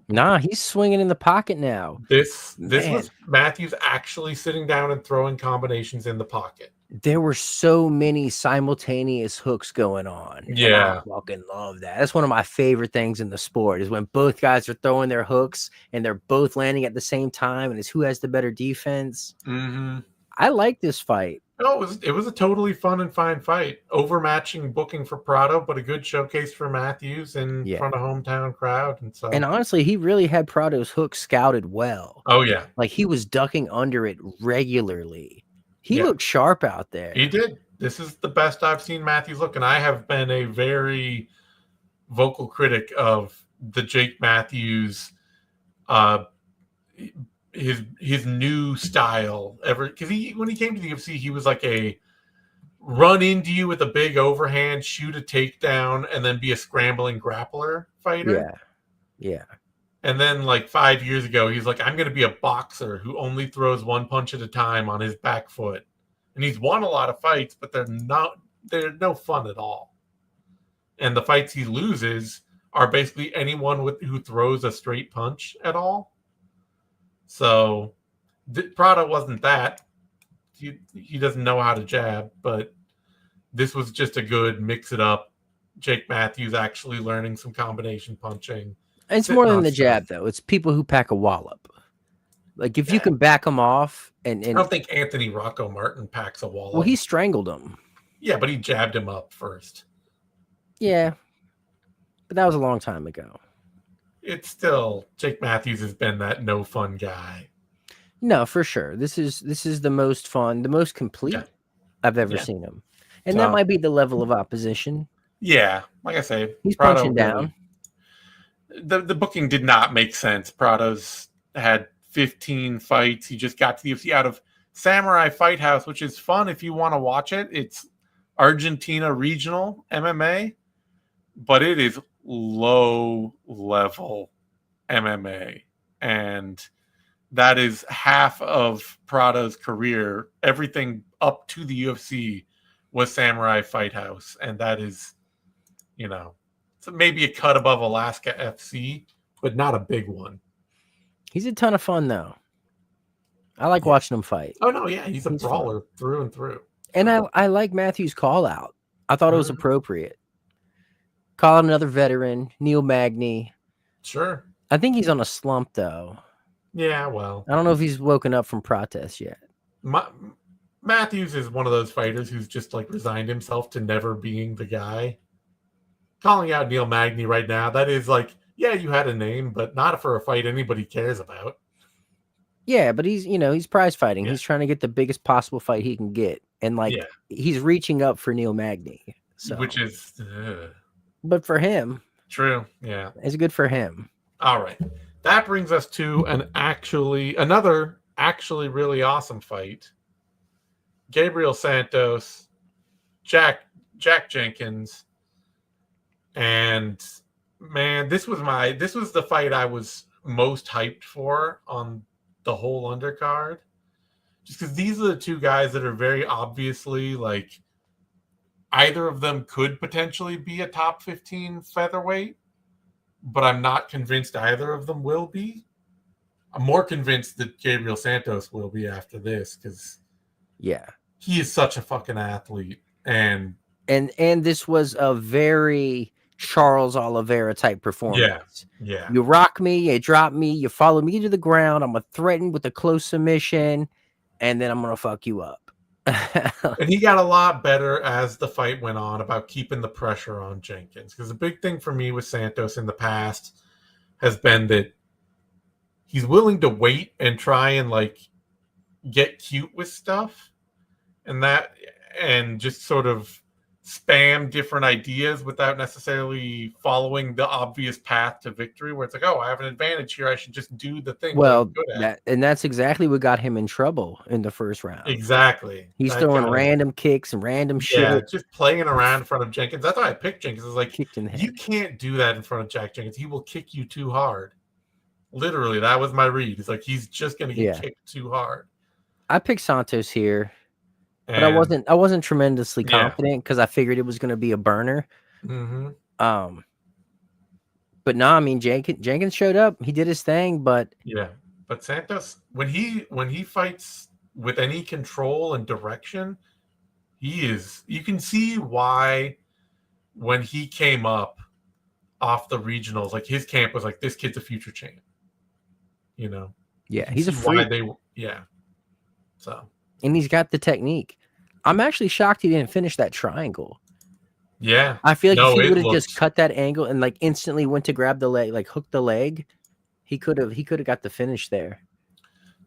nah, he's swinging in the pocket now. This was Matthews actually sitting down and throwing combinations in the pocket. There were so many simultaneous hooks going on. Yeah. I fucking love that. That's one of my favorite things in the sport is when both guys are throwing their hooks and they're both landing at the same time and it's who has the better defense. Mm-hmm. I like this fight. No, it was a totally fun and fine fight. Overmatching booking for Prado, but a good showcase for Matthews in front of hometown crowd. And honestly, he really had Prado's hook scouted well. Oh, yeah. Like he was ducking under it regularly. He looked sharp out there. He did. This is the best I've seen Matthews look. And I have been a very vocal critic of the Jake Matthews his new style ever, because when he came to the UFC, he was like a run into you with a big overhand, shoot a takedown, and then be a scrambling grappler fighter. Yeah. And then like 5 years ago, he's like, I'm going to be a boxer who only throws one punch at a time on his back foot. And he's won a lot of fights, but they're no fun at all. And the fights he loses are basically anyone who throws a straight punch at all. So Prado wasn't that. He doesn't know how to jab, but this was just a good mix it up. Jake Matthews actually learning some combination punching. It's more than the jab, though. It's people who pack a wallop. Like if you can back them off, and I don't think Anthony Rocco Martin packs a wallop. Well, he strangled him. Yeah, but he jabbed him up first. Yeah, but that was a long time ago. it's still Jake Matthews has been that no fun guy. No, for sure. This is the most fun, the most complete I've ever seen him. And that might be the level of opposition. Yeah, like I say, he's Prado punching down. The booking did not make sense. Prado's had 15 fights. He just got to the UFC out of Samurai Fight House, which is fun if you want to watch it. It's Argentina regional MMA, but it is low level MMA. And that is half of Prado's career. Everything up to the UFC was Samurai Fight House. And that is, so maybe a cut above Alaska FC, but not a big one. He's a ton of fun, though. I like watching him fight. Oh, no, yeah. He's a brawler through and through. And I like Matthews' call out. I thought it was appropriate. Call out another veteran, Neil Magny. Sure. I think he's on a slump, though. Yeah, well. I don't know if he's woken up from protests yet. Matthews is one of those fighters who's just like resigned himself to never being the guy. Calling out Neil Magny right now, that is like, yeah, you had a name, but not for a fight anybody cares about. Yeah, but he's prize fighting. Yeah. He's trying to get the biggest possible fight he can get. And he's reaching up for Neil Magny. So. Which is... But for him... True, yeah. It's good for him. All right. That brings us to another really awesome fight. Gabriel Santos, Jack Jenkins, and man, this was the fight I was most hyped for on the whole undercard. Just because these are the two guys that are very obviously like either of them could potentially be a top 15 featherweight, but I'm not convinced either of them will be. I'm more convinced that Gabriel Santos will be after this because he is such a fucking athlete. And this was a very Charles Oliveira type performance. Yeah. You rock me, you drop me, you follow me to the ground. I'm gonna threaten with a close submission, and then I'm gonna fuck you up. And he got a lot better as the fight went on about keeping the pressure on Jenkins. Because the big thing for me with Santos in the past has been that he's willing to wait and try and like get cute with stuff and just sort of spam different ideas without necessarily following the obvious path to victory where it's like, oh, I have an advantage here. I should just do the thing. Well, that's exactly what got him in trouble in the first round. Exactly. He's throwing random kicks and random shit. Yeah, just playing around in front of Jenkins. That's why I picked Jenkins. It's like, you can't do that in front of Jack Jenkins. He will kick you too hard. Literally, that was my read. It's like, he's just going to get kicked too hard. I picked Santos here. But I wasn't tremendously confident because I figured it was going to be a burner. Mm-hmm. But no, I mean Jenkins showed up. He did his thing, but but Santos when he fights with any control and direction, you can see why when he came up off the regionals, like his camp was like, this kid's a future champ. Yeah, he's a freak. So. And he's got the technique. I'm actually shocked he didn't finish that triangle. Yeah. I feel like if he would have just cut that angle and like instantly went to grab the leg, like hook the leg, he could have got the finish there.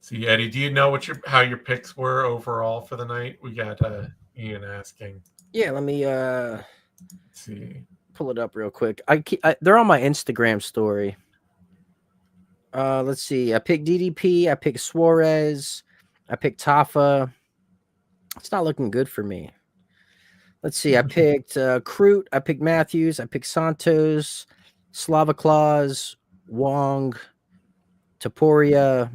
See, Eddie, do you know how your picks were overall for the night? We got Ian asking. Yeah, let me let's see. Pull it up real quick. They're on my Instagram story. Let's see. I picked DDP, I picked Suarez, I picked Tafa. It's not looking good for me. Let's see. I picked Crute. I picked Matthews. I picked Santos, Slava Claus, Wong, Taporia,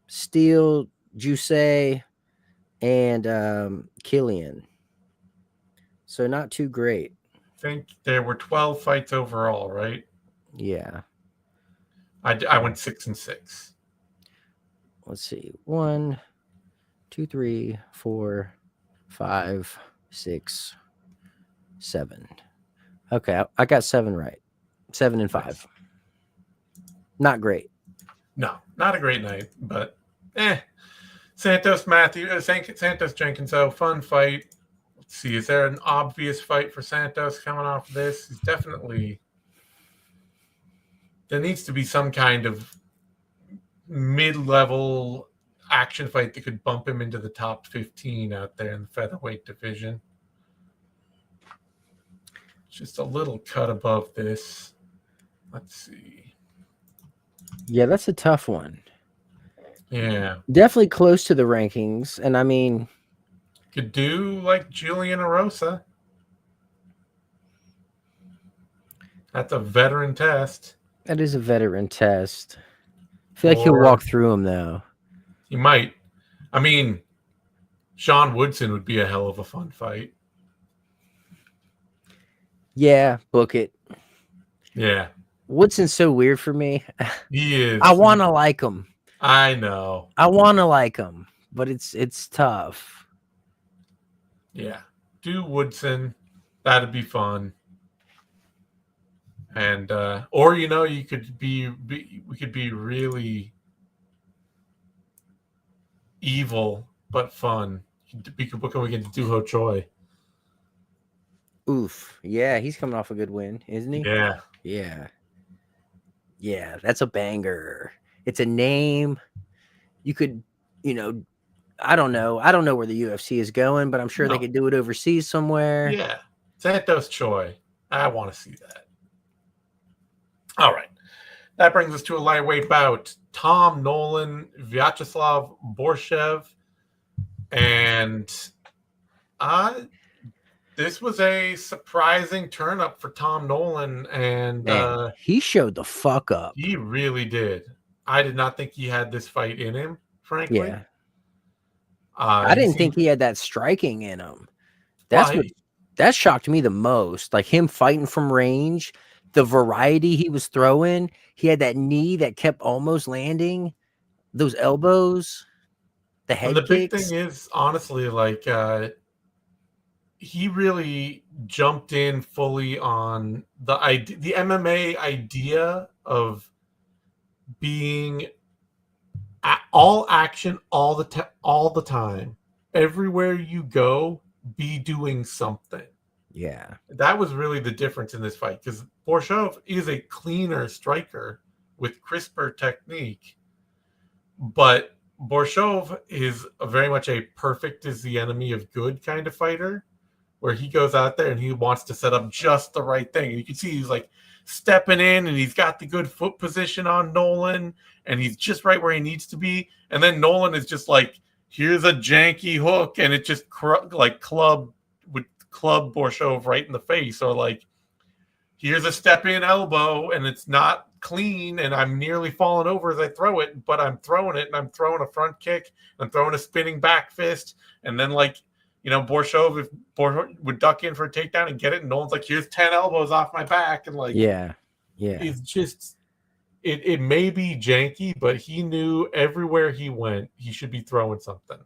Steele, Juice, and Killian. So not too great. I think there were 12 fights overall, right? Yeah. I went 6-6. Let's see. 1, 2, 3, 4, 5, 6, 7. Okay, I got 7 right. 7 and 5. Nice. Not great. No, not a great night, but Santos Jenkins, fun fight. Let's see, is there an obvious fight for Santos coming off of this? He's definitely there needs to be some kind of mid-level action fight that could bump him into the top 15 out there in the featherweight division. Just a little cut above this. Let's see. Yeah, that's a tough one. Yeah. Definitely close to the rankings. And I mean, could do like Julian Erosa. That's a veteran test. That is a veteran test. I feel like he'll walk through him, though. He might. I mean, Sean Woodson would be a hell of a fun fight. Yeah, book it. Yeah. Woodson's so weird for me. He is. I want to like him. I know. I want to like him, but it's tough. Yeah. Do Woodson. That'd be fun. And or you could we could be really evil but fun. We could book him against Duho Choi. Oof. Yeah, he's coming off a good win, isn't he? Yeah. Yeah. Yeah, that's a banger. It's a name. You could, I don't know. I don't know where the UFC is going, but I'm sure they could do it overseas somewhere. Yeah. Santos Choi. I want to see that. All right. That brings us to a lightweight bout. Tom Nolan, Vyacheslav Borshev. And this was a surprising turn up for Tom Nolan. And man, he showed the fuck up. He really did. I did not think he had this fight in him, frankly. Yeah. I didn't think he had that striking in him. That shocked me the most. Like him fighting from range. The variety he was throwing, he had that knee that kept almost landing, those elbows, the head kicks. Big thing is, honestly, like he really jumped in fully on the MMA idea of being all action all the time. Everywhere you go, be doing something. Yeah. That was really the difference in this fight because Borshev is a cleaner striker with crisper technique, but Borshev is very much a perfect is the enemy of good kind of fighter where he goes out there and he wants to set up just the right thing. And you can see he's like stepping in and he's got the good foot position on Nolan and he's just right where he needs to be. And then Nolan is just like, here's a janky hook and it just club Borshev right in the face, or like here's a step in elbow and it's not clean and I'm nearly falling over as I throw it, but I'm throwing it and I'm throwing a front kick, I'm throwing a spinning back fist, and then Borshev, if Borshev would duck in for a takedown and get it, and Nolan's like, here's 10 elbows off my back, and it's just it may be janky, but he knew everywhere he went he should be throwing something,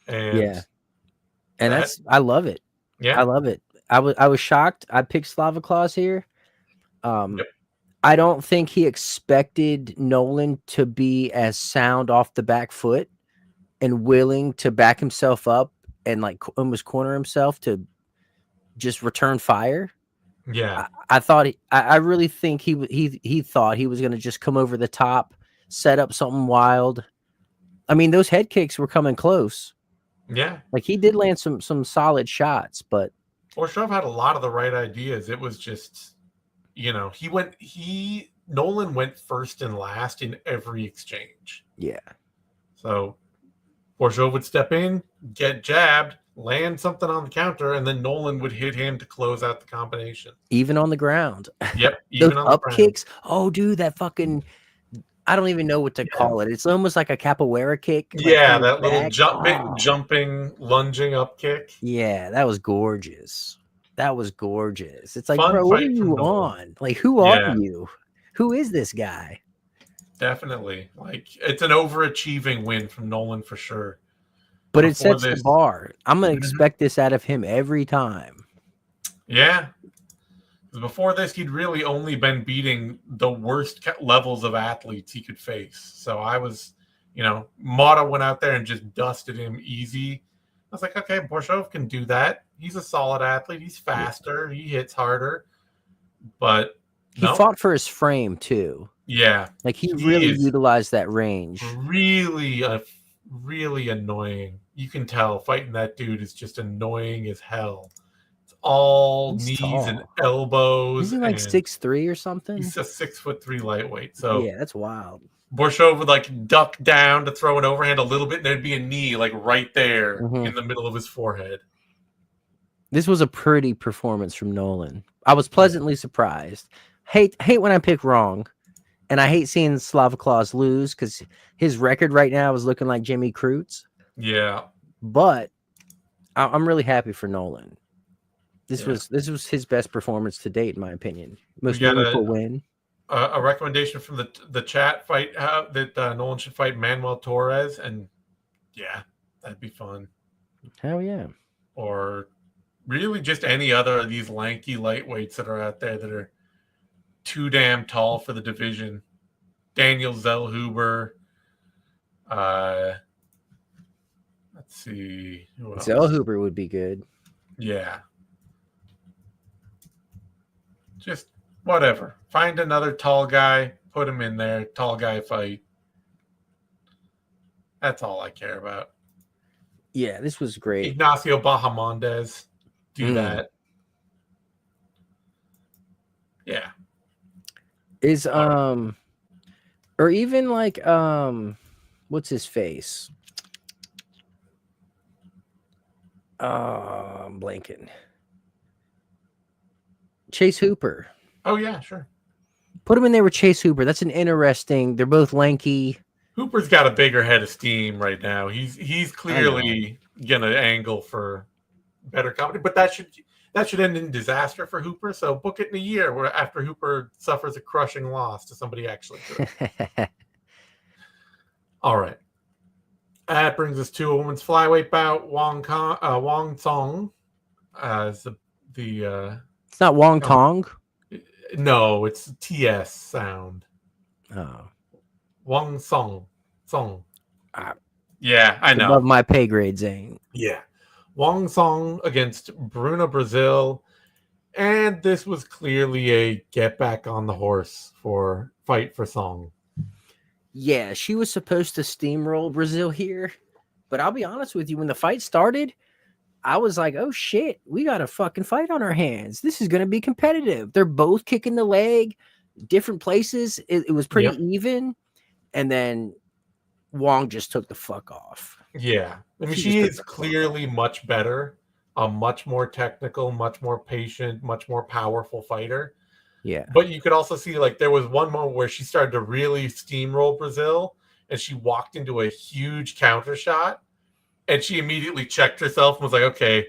and I love it. Yeah, I love it. I was shocked. I picked Slava Claus here. I don't think he expected Nolan to be as sound off the back foot and willing to back himself up and like almost corner himself to just return fire. Yeah, I really think he thought he was going to just come over the top, set up something wild. I mean, those head kicks were coming close. Yeah, like he did land some solid shots, but Borshev had a lot of the right ideas. It was just, Nolan went first and last in every exchange. Yeah. So Borshev would step in, get jabbed, land something on the counter, and then Nolan would hit him to close out the combination. Even on the ground. Yep. Even on the up kicks. Oh, dude, that fucking. I don't even know what to call it. It's almost like a capoeira kick. Yeah, that little jumping, lunging up kick. Yeah, that was gorgeous. It's like, Fun bro, what are you on? Like, who are you? Who is this guy? Definitely. Like, it's an overachieving win from Nolan for sure. But it sets the bar. I'm going to expect this out of him every time. Yeah. Before this, he'd really only been beating the worst levels of athletes he could face. So I was, Mata went out there and just dusted him easy. I was like, okay, Borshev can do that. He's a solid athlete. He's faster. He hits harder. But he fought for his frame too. Yeah. Like he really is utilized that range. really annoying. You can tell fighting that dude is just annoying as hell. It's all He's knees and tall. elbows, Isn't he like and 6'3" or something? he's a 6'3" lightweight. So Yeah, that's wild. Bushov would like duck down to throw an overhand a little bit, and there'd be a knee like right there in Mm-hmm. the middle of his forehead. This was a pretty performance from Nolan. I was pleasantly surprised. Hate when I pick wrong, and I hate seeing Slavklaus lose because his record right now is looking like Jimmy Cruz. Yeah, But I'm really happy for Nolan. This was his best performance to date, in my opinion. we Most got meaningful win. a recommendation from the chat fight that Nolan should fight Manuel Torres, and yeah, that'd be fun. Hell yeah. Or really just any other of these lanky lightweights that are out there that are too damn tall for the division. Daniel Zellhuber. Let's see. Who else? Zellhuber would be good. Yeah. Just whatever. Find another tall guy, put him in there, tall guy fight. That's all I care about. Yeah, this was great. Ignacio Bahamondes. Do that. Yeah. Is or even like what's his face? I'm blanking. Chase Hooper. Oh yeah, sure. Put him in there with Chase Hooper. That's an interesting. They're both lanky. Hooper's got a bigger head of steam right now. He's clearly gonna angle for better company, but that should end in disaster for Hooper. So book it in a year where after Hooper suffers a crushing loss to somebody actually good. All right. That brings us to a women's flyweight bout. Wong Song as the it's not Wong Tong. No, it's TS sound. Oh. Wong Song. Yeah, I know. Above my pay grade, Zane. Yeah. Wong Song against Bruna Brazil. And this was clearly a get back on the horse for fight for Song. Yeah, she was supposed to steamroll Brazil here. But I'll be honest with you, when the fight started, I was like, oh shit, we got a fucking fight on our hands. This is going to be competitive. They're both kicking the leg, different places. It was pretty even. And then Wong just took the fuck off. Yeah. I mean, she is clearly much better, a much more technical, much more patient, much more powerful fighter. Yeah. But you could also see, like, there was one moment where she started to really steamroll Brazil, and she walked into a huge counter shot, and she immediately checked herself and was like, okay,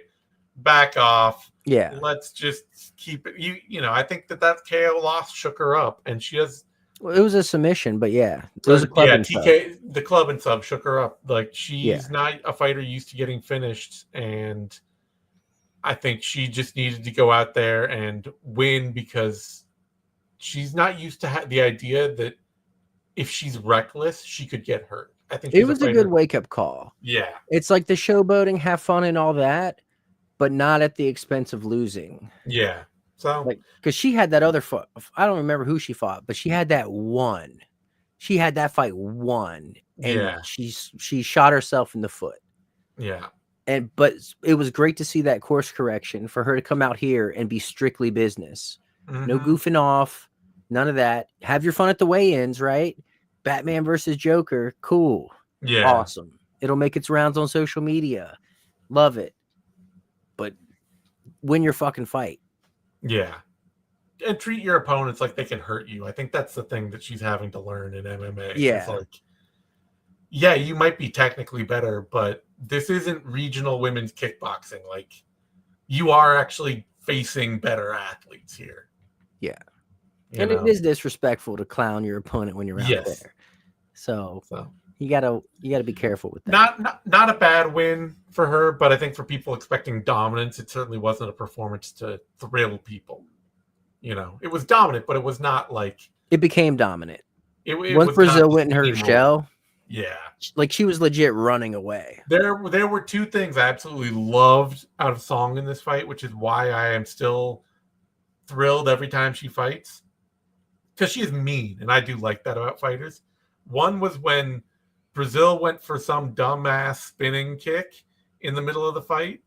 back off. Yeah. Let's just keep it. You know, I think that KO loss shook her up, and she has. Well, it was a submission, but yeah. It was a club and TK, sub. The club and sub shook her up. Like, she's not a fighter used to getting finished, and I think she just needed to go out there and win because she's not used to the idea that if she's reckless, she could get hurt. I think it was a good wake-up call. Yeah. It's like the showboating, have fun and all that, but not at the expense of losing. Yeah. So, like, because she had that other fight. I don't remember who she fought, but she had that one. She had that fight won, and she shot herself in the foot. Yeah. But it was great to see that course correction for her to come out here and be strictly business. Mm-hmm. No goofing off, none of that. Have your fun at the weigh-ins, right? Batman versus Joker, cool. Yeah. Awesome. It'll make its rounds on social media. Love it. But win your fucking fight. Yeah. And treat your opponents like they can hurt you. I think that's the thing that she's having to learn in MMA. Yeah. It's like, yeah, you might be technically better, but this isn't regional women's kickboxing. Like, you are actually facing better athletes here. Yeah. And it is disrespectful to clown your opponent when you're out there. So you gotta be careful with that. Not a bad win for her, but I think for people expecting dominance, it certainly wasn't a performance to thrill people. You know, it was dominant, but it was not like it became dominant. Once Brazil went in her shell, yeah, like she was legit running away. There were two things I absolutely loved out of Song in this fight, which is why I am still thrilled every time she fights. because she is mean, and I do like that about fighters. One was when Brazil went for some dumbass spinning kick in the middle of the fight,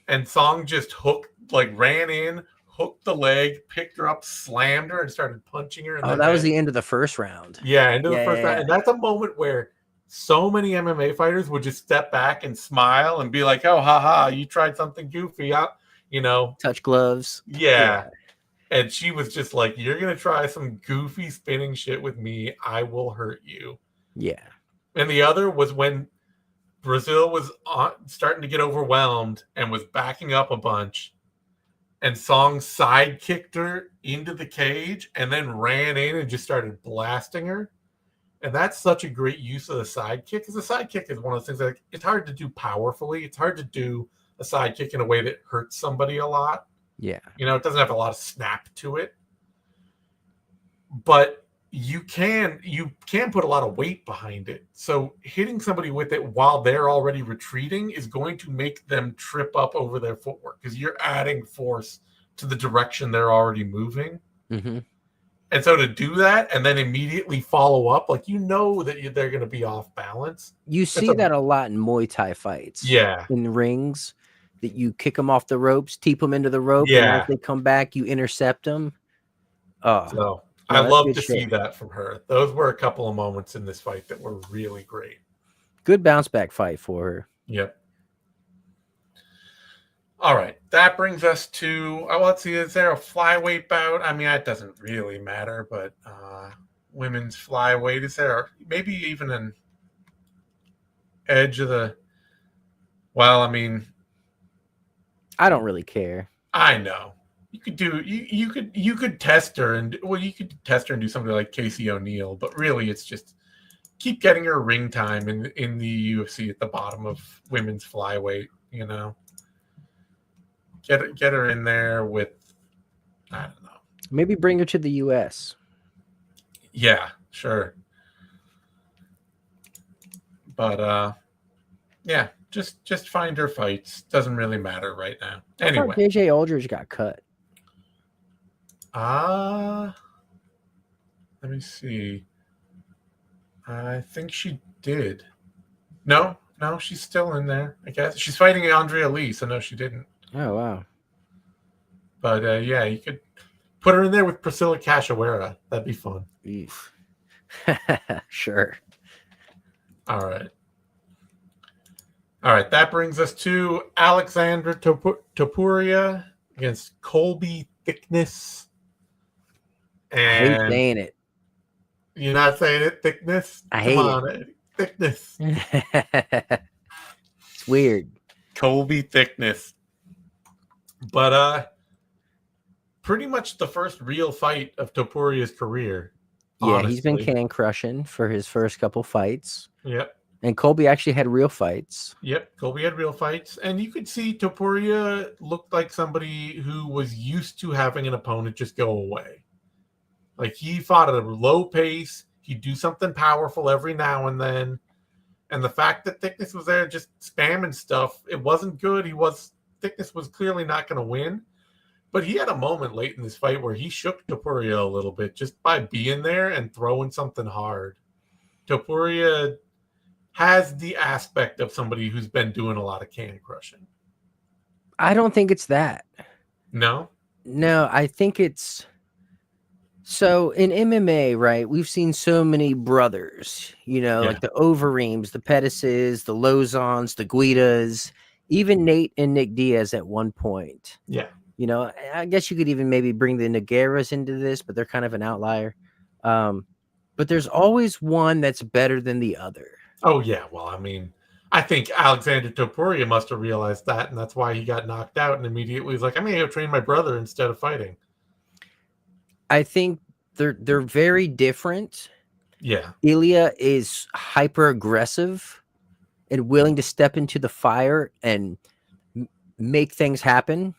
and Song just ran in, hooked the leg, picked her up, slammed her, and started punching her in the head. That was the end of the first round. Yeah, end of the first round. And that's a moment where so many MMA fighters would just step back and smile and be like, oh, haha, you tried something goofy. Touch gloves. Yeah. And she was just like, you're going to try some goofy spinning shit with me. I will hurt you. Yeah. And the other was when Brazil was starting to get overwhelmed and was backing up a bunch. And Song side kicked her into the cage and then ran in and just started blasting her. And that's such a great use of the side kick, because the side kick is one of those things that it's hard to do powerfully. It's hard to do a side kick in a way that hurts somebody a lot. Yeah. It doesn't have a lot of snap to it. But you can put a lot of weight behind it. So hitting somebody with it while they're already retreating is going to make them trip up over their footwork, because you're adding force to the direction they're already moving. Mm-hmm. And so to do that and then immediately follow up, that they're going to be off balance. You see that a lot in Muay Thai fights. Yeah. In rings, that you kick them off the ropes, teep them into the rope, yeah. and as they come back, you intercept them. So I love to see that from her. Those were a couple of moments in this fight that were really great. Good bounce back fight for her. Yep. All right. That brings us to, let's see, is there a flyweight bout? I mean, it doesn't really matter, but women's flyweight, is there maybe even an edge of the, I don't really care. I know. You could test her and do something like Casey O'Neill, but really it's just keep getting her ring time in the UFC at the bottom of women's flyweight, Get her in there with, I don't know. Maybe bring her to the US. Yeah, sure. But yeah, just find her fights. Doesn't really matter right now. Anyway, JJ Aldridge got cut. Let me see. I think she did. No, she's still in there. I guess she's fighting Andrea Lee, so no, she didn't. Oh wow! But yeah, you could put her in there with Priscilla Cachoeira. That'd be fun. Sure. All right. That brings us to Alexandra Topuria against Colby Thickness. And I hate saying it. You're not saying it, Thickness? I hate it. Thickness. It's weird. Colby Thickness. But pretty much the first real fight of Topuria's career. Yeah, honestly. He's been can crushing for his first couple fights. Yep. And Colby actually had real fights. Yep, Colby had real fights. And you could see Topuria looked like somebody who was used to having an opponent just go away. Like, he fought at a low pace. He'd do something powerful every now and then. And the fact that Thickness was there just spamming stuff, it wasn't good. Thickness was clearly not going to win. But he had a moment late in this fight where he shook Topuria a little bit just by being there and throwing something hard. Topuria has the aspect of somebody who's been doing a lot of can crushing. I don't think it's that. No? No, I think it's... So in MMA, right, we've seen so many brothers, like the Overeems, the Pettises, the Lozons, the Guidas, even Nate and Nick Diaz at one point. Yeah. I guess you could even maybe bring the Nogueiras into this, but they're kind of an outlier. But there's always one that's better than the other. Oh, yeah. Well, I think Alexander Topuria must have realized that, and that's why he got knocked out and immediately was like, I'm going to go train my brother instead of fighting. I think they're very different. Yeah. Ilya is hyper aggressive and willing to step into the fire and make things happen.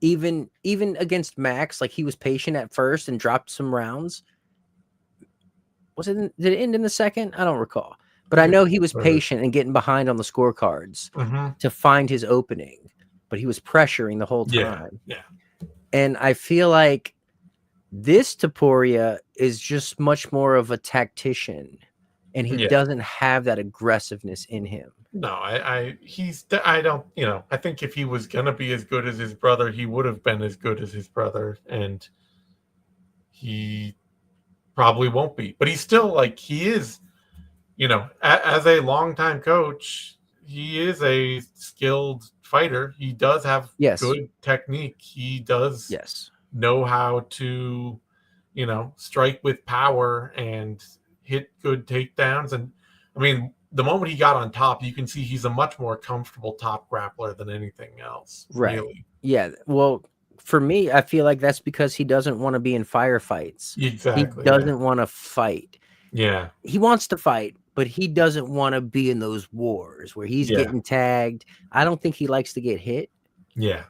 Even against Max, like, he was patient at first and dropped some rounds. Did it end in the second? I don't recall. But I know he was patient and getting behind on the scorecards to find his opening. But he was pressuring the whole time. Yeah. And I feel like This Topuria is just much more of a tactician, and he doesn't have that aggressiveness in him. No, I don't, I think if he was going to be as good as his brother, he would have been as good as his brother, and he probably won't be. But he's still like, he is, as a longtime coach, he is a skilled fighter. He does have good technique. He does know how to, strike with power and hit good takedowns. And I mean, the moment he got on top, you can see he's a much more comfortable top grappler than anything else. Right. Really. Yeah. Well, for me, I feel like that's because he doesn't want to be in firefights. Exactly. He doesn't want to fight. Yeah. He wants to fight, but he doesn't want to be in those wars where he's getting tagged. I don't think he likes to get hit. Yeah.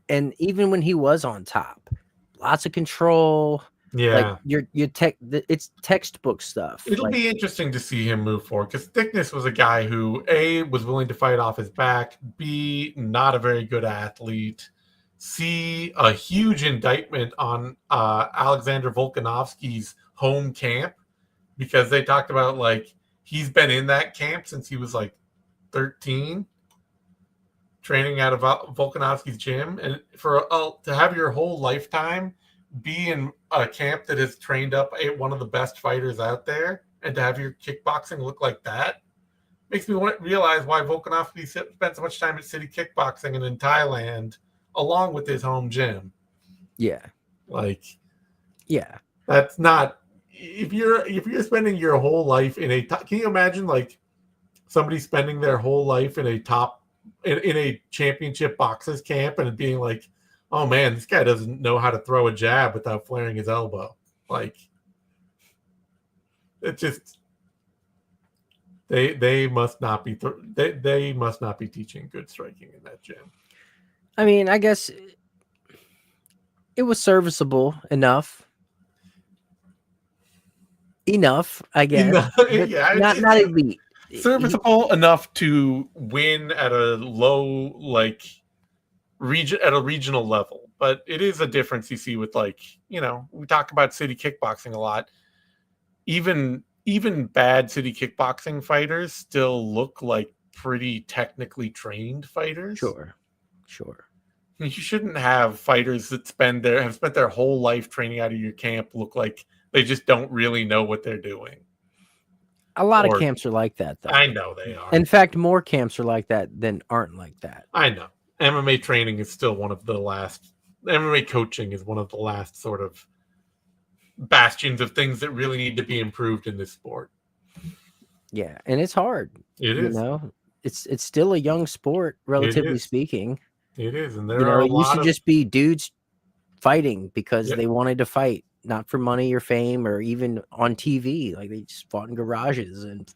And even when he was on top, lots of control. Yeah. Like it's textbook stuff. It'll be interesting to see him move forward, because Thickness was a guy who, A, was willing to fight off his back, B, not a very good athlete, C, a huge indictment on Alexander Volkanovski's home camp, because they talked about, like, he's been in that camp since he was like 13, training out of Volkanovski's gym, and to have your whole lifetime be in a camp that has trained up one of the best fighters out there, and to have your kickboxing look like that makes me realize why Volkanovski spent so much time at City Kickboxing and in Thailand, along with his home gym. Yeah. Like, yeah, that's not, if you're spending your whole life in can you imagine like somebody spending their whole life in a championship boxers camp and being like, oh man, this guy doesn't know how to throw a jab without flaring his elbow. Like, it just, they must not be they must not be teaching good striking in that gym. I mean, I guess it was serviceable enough, I guess. Yeah, not elite. Serviceable enough to win at a low, like, at a regional level. But it is a difference you see with, like, we talk about City Kickboxing a lot. Even bad City Kickboxing fighters still look like pretty technically trained fighters. Sure. You shouldn't have fighters that have spent their whole life training out of your camp look like they just don't really know what they're doing. A lot of camps are like that, though. I know they are. In fact, more camps are like that than aren't like that. I know. MMA training is still one of the last. MMA coaching is one of the last sort of bastions of things that really need to be improved in this sport. Yeah, and it's hard. It is. It's still a young sport, relatively speaking. It is, and there are a lot used to just be dudes fighting because they wanted to fight, not for money or fame or even on TV. Like, they just fought in garages and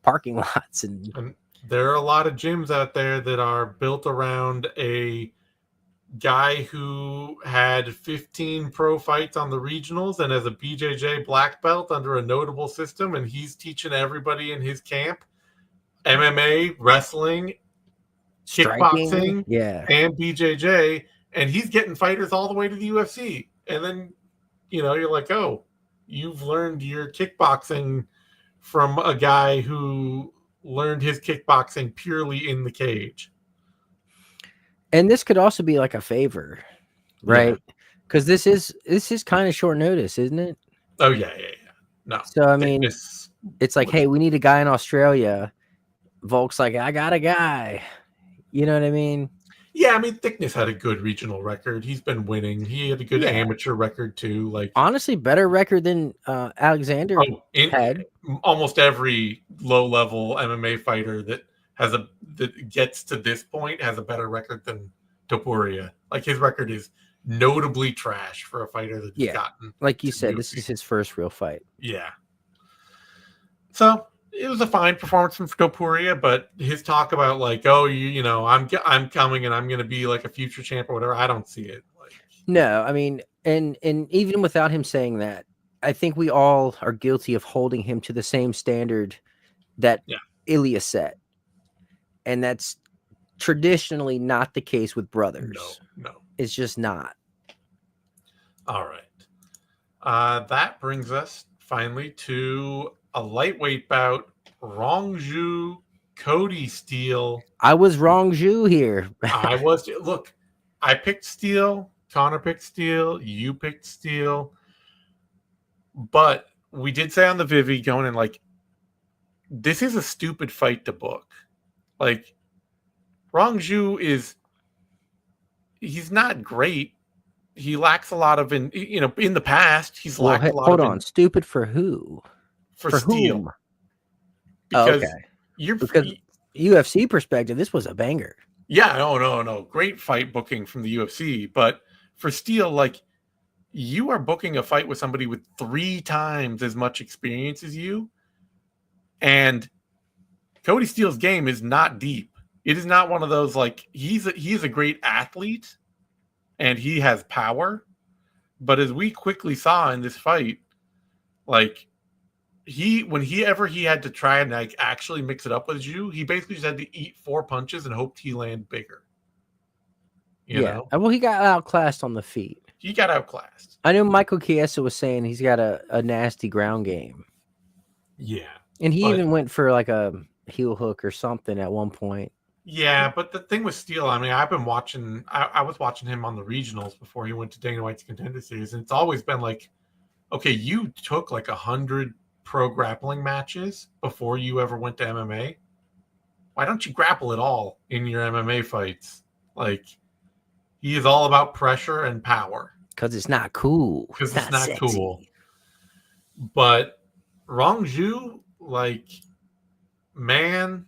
parking lots, and there are a lot of gyms out there that are built around a guy who had 15 pro fights on the regionals and as a BJJ black belt under a notable system, and he's teaching everybody in his camp MMA, wrestling, kickboxing, and BJJ, and he's getting fighters all the way to the UFC. And then, you're like, oh, you've learned your kickboxing from a guy who learned his kickboxing purely in the cage. And this could also be like a favor, right? Because this is kind of short notice, isn't it? Oh yeah. No. So I mean, it's like, hey, we need a guy in Australia. Volk's like, I got a guy. You know what I mean? Yeah, I mean, Thickness had a good regional record. He's been winning. He had a good amateur record too. Like, honestly, better record than Alexander had. Almost every low-level MMA fighter that gets to this point has a better record than Topuria. Like, his record is notably trash for a fighter that's gotten. Like you said, this is his first real fight. Yeah. So it was a fine performance from Topuria, but his talk about like, oh, I'm coming and I'm going to be like a future champ or whatever, I don't see it. No, I mean, and even without him saying that, I think we all are guilty of holding him to the same standard that Ilya set, and that's traditionally not the case with brothers. No, it's just not. All right. That brings us finally to a lightweight bout. Rongju Cody Steele. I was wrong, Jew here. Look, I picked Steele. Connor picked Steele. You picked Steele. But we did say on the Vivi going in, like, this is a stupid fight to book. Like, Rongju he's not great. He lacks a lot of, in the past, he's lacked a lot hold of. On. Stupid for who? For Steele. Whom? Because because UFC perspective, this was a banger. Yeah, no. Great fight booking from the UFC. But for Steele, like, you are booking a fight with somebody with 3 times as much experience as you. And Cody Steele's game is not deep. It is not one of those, like, he's a great athlete and he has power. But as we quickly saw in this fight, like, when he had to try and, like, actually mix it up with you, he basically just had to eat 4 punches and hoped he land bigger. You know? Well, he got outclassed on the feet. He got outclassed. I know Michael Chiesa was saying he's got a nasty ground game. Yeah. And he even went for like a heel hook or something at one point. Yeah, but the thing with Steele, I mean, I've been watching, I was watching him on the regionals before he went to Dana White's Contender Series, and it's always been like, okay, you took like 100 pro grappling matches before you ever went to MMA. Why don't you grapple at all in your MMA fights? Like, he is all about pressure and power. Because it's not cool. Because it's not cool. But Rongju, like, man,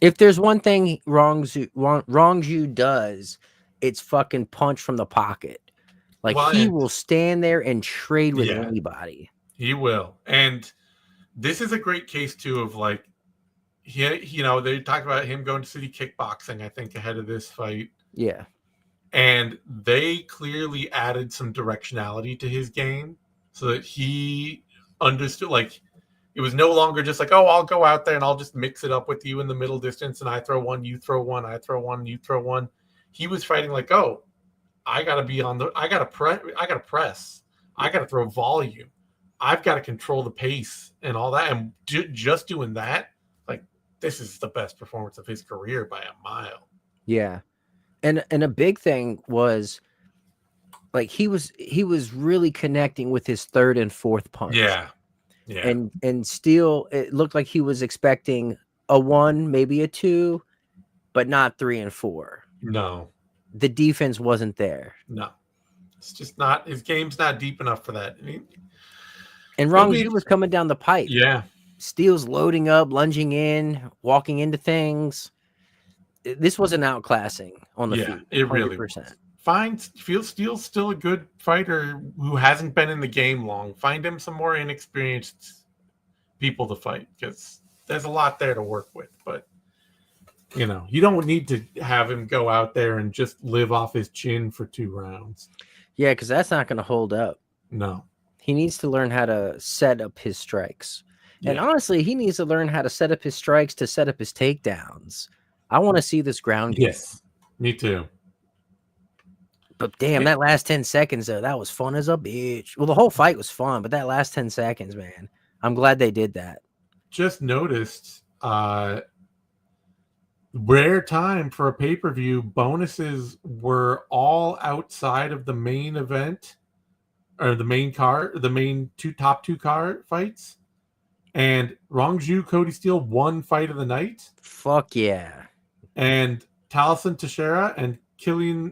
if there's one thing Rongju does, it's fucking punch from the pocket. Like, he will stand there and trade with anybody. He will. And this is a great case too of, like, they talked about him going to City Kickboxing, I think, ahead of this fight. Yeah. And they clearly added some directionality to his game so that he understood, like, it was no longer just like, oh, I'll go out there and I'll just mix it up with you in the middle distance and I throw one, you throw one, I throw one, you throw one. He was fighting like, oh, I got to press. I got to throw volume. I've got to control the pace and all that. And just doing that, like, this is the best performance of his career by a mile. Yeah. And a big thing was, like, he was really connecting with his third and fourth punch. Yeah. Yeah. And Steele, it looked like he was expecting a 1, maybe a 2, but not 3 and 4. No. The defense wasn't there. No. It's just not, his game's not deep enough for that. And Rongju was coming down the pipe. Yeah. Steele's loading up, lunging in, walking into things. This was an outclassing on the feet. It really was. Steele's still a good fighter who hasn't been in the game long. Find him some more inexperienced people to fight, because there's a lot there to work with. But, you don't need to have him go out there and just live off his chin for 2 rounds. Yeah, because that's not going to hold up. No. He needs to learn how to set up his strikes. Yeah. And honestly, he needs to learn how to set up his strikes to set up his takedowns. I want to see this ground game. Yes, me too. But damn, that last 10 seconds, though, that was fun as a bitch. Well, the whole fight was fun, but that last 10 seconds, man, I'm glad they did that. Just noticed, rare time for a pay-per-view, bonuses were all outside of the main event, or the main card, the main top two card fights. And Rongju Cody Steele won fight of the night. Fuck yeah. And Taliesin Teixeira and Killian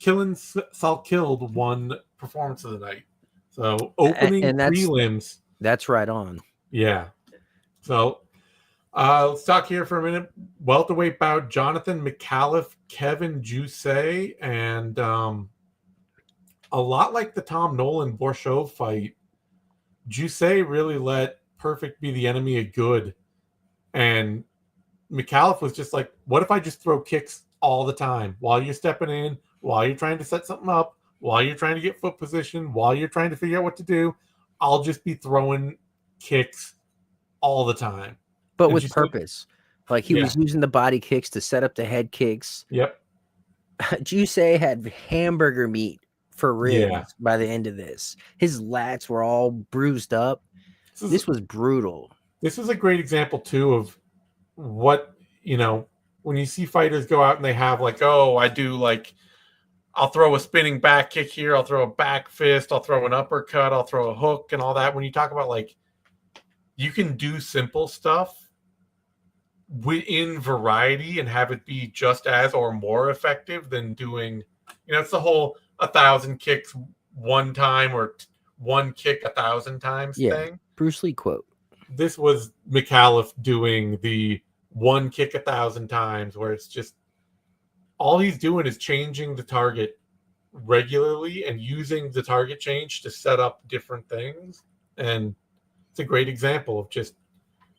Salkilled won performance of the night. So opening prelims. That's right on. Yeah. So let's talk here for a minute. Welterweight bout, Jonathan McAuliffe, Kevin Jusay, and a lot like the Tom Nolan Borchove fight, Jusay really let perfect be the enemy of good. And McAuliffe was just like, what if I just throw kicks all the time while you're stepping in, while you're trying to set something up, while you're trying to get foot position, while you're trying to figure out what to do, I'll just be throwing kicks all the time. But with purpose. Like, he was using the body kicks to set up the head kicks. Yep. Jusay had hamburger meat for ribs by the end of this. His lats were all bruised up. This was brutal. This is a great example too of what, when you see fighters go out and they have like, oh, I do like, I'll throw a spinning back kick here, I'll throw a back fist, I'll throw an uppercut, I'll throw a hook and all that. When you talk about like, you can do simple stuff in variety and have it be just as or more effective than doing, it's the whole 1,000 kicks one time or one kick 1,000 times thing. Bruce Lee quote. This was McAuliffe doing the one kick 1,000 times, where it's just all he's doing is changing the target regularly and using the target change to set up different things. And it's a great example of just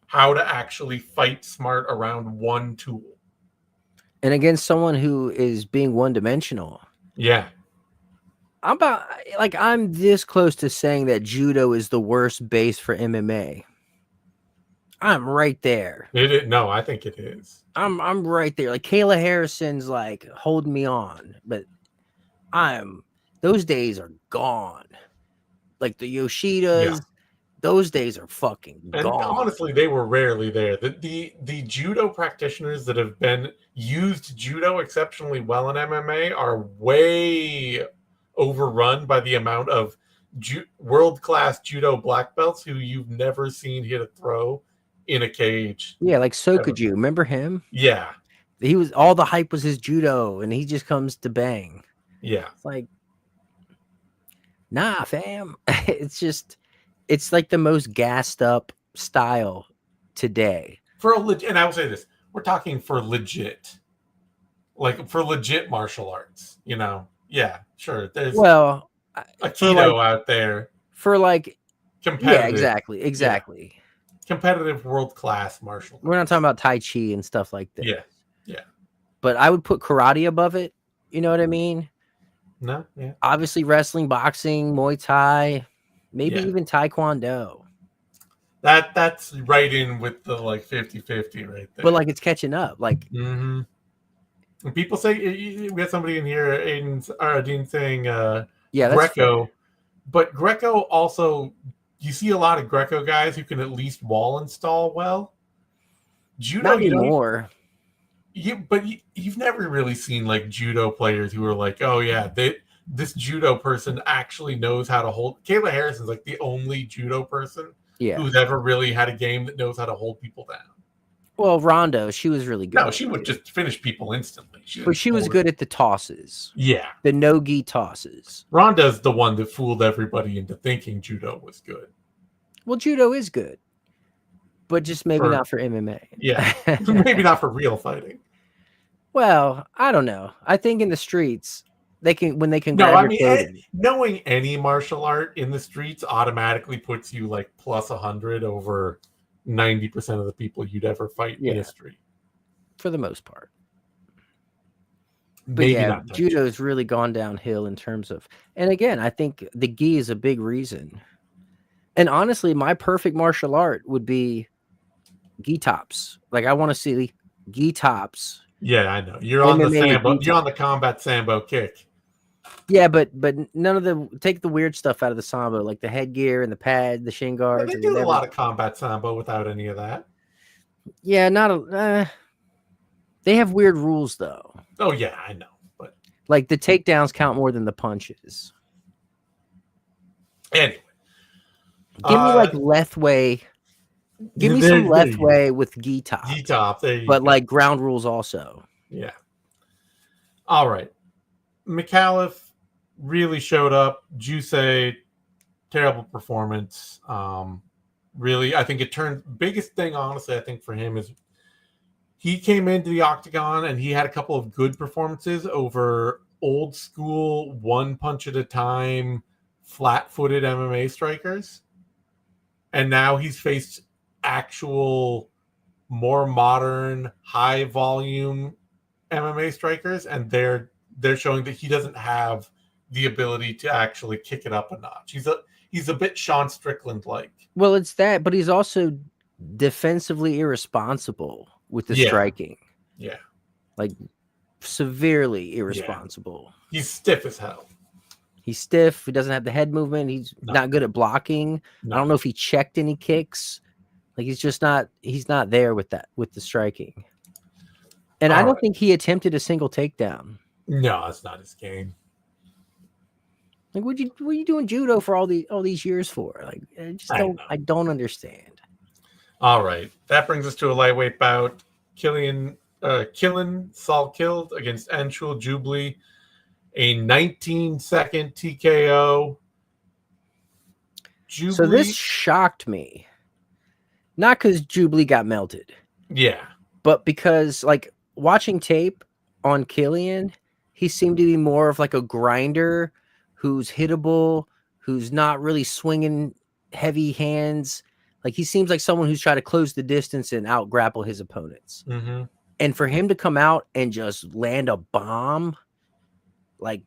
how to actually fight smart around one tool. And against someone who is being one-dimensional. Yeah. I'm this close to saying that judo is the worst base for MMA. I'm right there. No, I think it is. I'm right there. Like Kayla Harrison's like holding me on, but those days are gone. Like the Yoshidas, those days are fucking gone. And honestly, they were rarely there. The judo practitioners that have been used judo exceptionally well in MMA are way overrun by the amount of world-class judo black belts who you've never seen hit a throw in a cage. Yeah, like Sokuju. Remember him? Yeah. He was, all the hype was his judo, and he just comes to bang. Yeah. It's like, nah, fam. It's like the most gassed up style today. And I will say this, we're talking for legit. Like for legit martial arts, Yeah, sure. There's a Aikido out there. For like competitive. Yeah, exactly. Yeah. Competitive world-class martial arts. We're not talking about Tai Chi and stuff like that. Yeah. But I would put karate above it. You know what I mean? No, yeah. Obviously wrestling, boxing, Muay Thai, maybe even Taekwondo. That's right in with the like 50-50 right there. But like it's catching up. Like and people say, we had somebody in here, Dean saying Greco. But Greco also, you see a lot of Greco guys who can at least wall install well. Judo, not anymore. But you've never really seen like judo players who are like, oh yeah, this judo person actually knows how to hold. Kayla Harrison's like the only judo person who's ever really had a game that knows how to hold people down. Well, Rondo, she was really good. No, she would just finish people instantly. But she was good at the tosses. Yeah. The no-gi tosses. Ronda's the one that fooled everybody into thinking judo was good. Well, judo is good. But just maybe not for MMA. Yeah. Maybe not for real fighting. Well, I don't know. I think in the streets, they can grab your clothing. Knowing any martial art in the streets automatically puts you like plus 100 over 90% of the people you'd ever fight in a street. For the most part. But judo's really gone downhill in terms of, and again, I think the gi is a big reason. And honestly, my perfect martial art would be gi tops. Like I want to see gi tops. Yeah, I know. You're on the sambo. You're on the combat sambo kick. Yeah, but none of take the weird stuff out of the sambo, like the headgear and the pad, the shin guards. They do a lot of combat sambo without any of that. Yeah, they have weird rules though. Oh yeah, I know. But like the takedowns count more than the punches. Anyway, give me like Lethway. Give me some Lethway with gi top. Gi top, but like ground rules also. Yeah. All right. McAuliffe really showed up. Jusei, terrible performance. Really, I think biggest thing, honestly, I think for him is he came into the octagon and he had a couple of good performances over old school, one punch at a time, flat-footed MMA strikers. And now he's faced actual, more modern, high volume MMA strikers, and they're showing that he doesn't have the ability to actually kick it up a notch. He's a bit Sean Strickland like. Well, it's that, but he's also defensively irresponsible with the striking. Yeah. Like severely irresponsible. Yeah. He's stiff as hell. He's stiff. He doesn't have the head movement. He's not good at blocking. No. I don't know if he checked any kicks. Like he's not there with the striking. And I don't think he attempted a single takedown. No, that's not his game. Like, what are you doing judo for all these years for? Like, I don't understand. All right, that brings us to a lightweight bout. Killen Saul killed against Anshul Jubli, a 19-second TKO. Jubli, so this shocked me, not because Jubli got melted, but because like watching tape on Killian, he seemed to be more of like a grinder who's hittable, who's not really swinging heavy hands. Like he seems like someone who's trying to close the distance and out grapple his opponents. Mm-hmm. And for him to come out and just land a bomb, like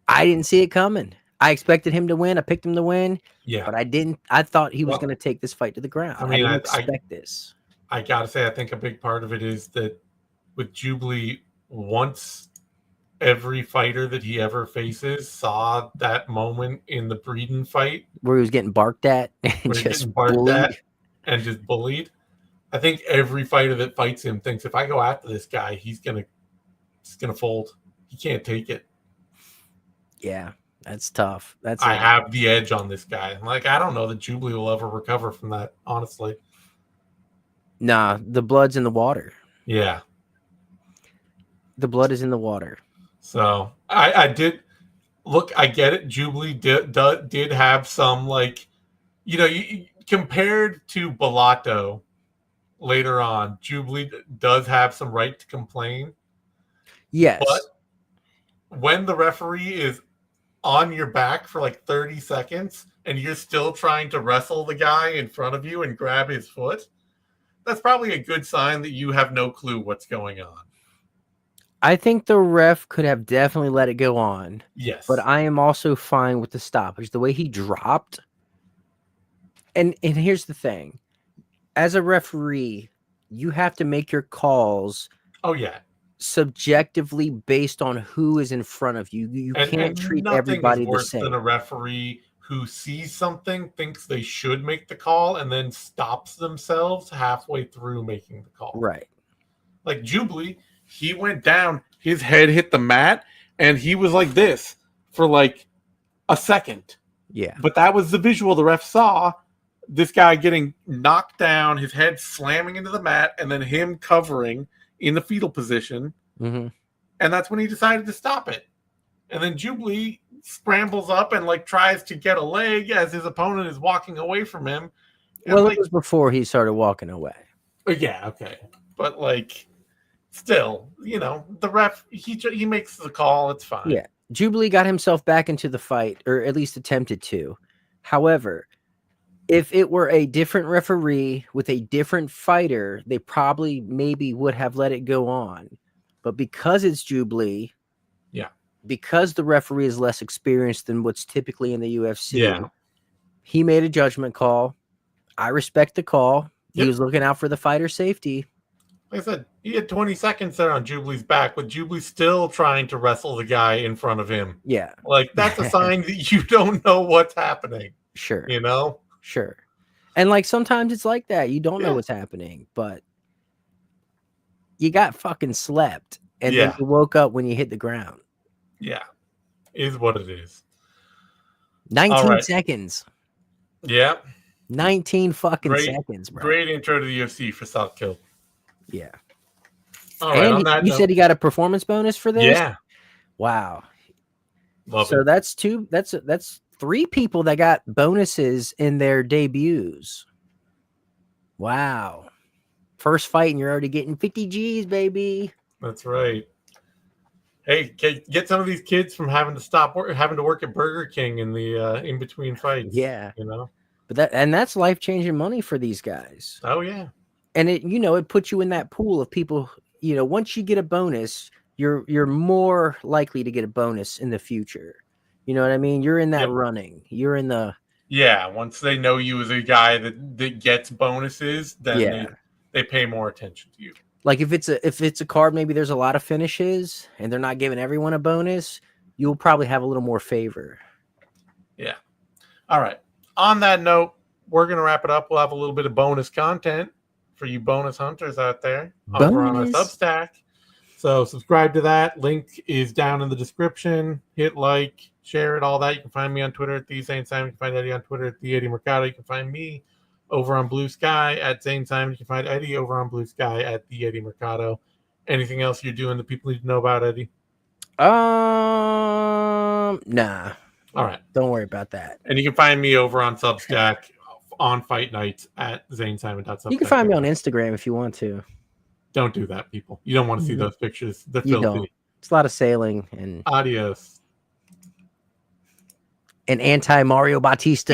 I didn't see it coming. I expected him to win. I picked him to win. Yeah, but I didn't. I thought he was going to take this fight to the ground. I didn't expect this. I gotta say, I think a big part of it is that with Jubli, once every fighter that he ever faces saw that moment in the Breeden fight where he was getting barked at and just bullied. I think every fighter that fights him thinks if I go after this guy, he's gonna fold. He can't take it. Yeah, that's tough. I have the edge on this guy. Like I don't know that Jubli will ever recover from that. Honestly, nah. The blood's in the water. Yeah, the blood is in the water. So I did look. I get it. Jubli did have some like, compared to Bellato later on, Jubli does have some right to complain. Yes, but when the referee is on your back for like 30 seconds and you're still trying to wrestle the guy in front of you and grab his foot, that's probably a good sign that you have no clue what's going on. I think the ref could have definitely let it go on. Yes. But I am also fine with the stoppage. The way he dropped. And here's the thing. As a referee, you have to make your calls. Oh, yeah. Subjectively based on who is in front of you. You can't treat everybody the same. Than a referee who sees something, thinks they should make the call, and then stops themselves halfway through making the call. Right. Like Jubli, he went down, his head hit the mat, and he was like this for like a second. Yeah. But that was the visual the ref saw. This guy getting knocked down, his head slamming into the mat, and then him covering in the fetal position. Mm-hmm. And that's when he decided to stop it. And then Jubli scrambles up and like tries to get a leg as his opponent is walking away from him. And well, it was before he started walking away. Yeah, okay. But like still, the ref, he makes the call. It's fine. Yeah. Jubli got himself back into the fight, or at least attempted to. However, if it were a different referee with a different fighter, they probably maybe would have let it go on. But because it's Jubli, because the referee is less experienced than what's typically in the UFC, he made a judgment call. I respect the call. He was looking out for the fighter's safety. Like I said, he had 20 seconds there on Jubli's back, with Jubli still trying to wrestle the guy in front of him. Yeah. Like, that's a sign that you don't know what's happening. Sure. Sure. And, like, sometimes it's like that. You don't know what's happening, but you got fucking slept, and then you woke up when you hit the ground. Yeah. Is what it is. 19 seconds. Yeah. 19 fucking seconds, bro. Great intro to the UFC for South Kill. Yeah. All right. And you said he got a performance bonus for this? Yeah. Wow. Love it. That's that's 3 people that got bonuses in their debuts. Wow. First fight and you're already getting 50 G's, baby. That's right. Hey, get some of these kids from having to work at Burger King in the in between fights. Yeah. But that's life-changing money for these guys. Oh yeah. And it puts you in that pool of people, once you get a bonus, you're more likely to get a bonus in the future. You know what I mean? You're in that running. You're in the once they know you as a guy that gets bonuses, then they pay more attention to you. Like if it's a card, maybe there's a lot of finishes and they're not giving everyone a bonus, you'll probably have a little more favor. Yeah. All right. On that note, we're going to wrap it up. We'll have a little bit of bonus content for you bonus hunters out there over on our Substack. So subscribe to that. Link is down in the description. Hit like, share it, all that. You can find me on Twitter at the Zane Simon. You can find Eddie on Twitter at the Eddie Mercado. You can find me over on Blue Sky at Zane Simon. You can find Eddie over on Blue Sky at the Eddie Mercado. Anything else you're doing that people need to know about, Eddie? Nah. All right. Don't worry about that. And you can find me over on Substack on Fight Nights at ZaneSimon.substack. You can find me on Instagram if you want to. Don't do that, people. You don't want to see those pictures. They're filthy. Don't. It's a lot of sailing and adios. And anti-Mario Bautista.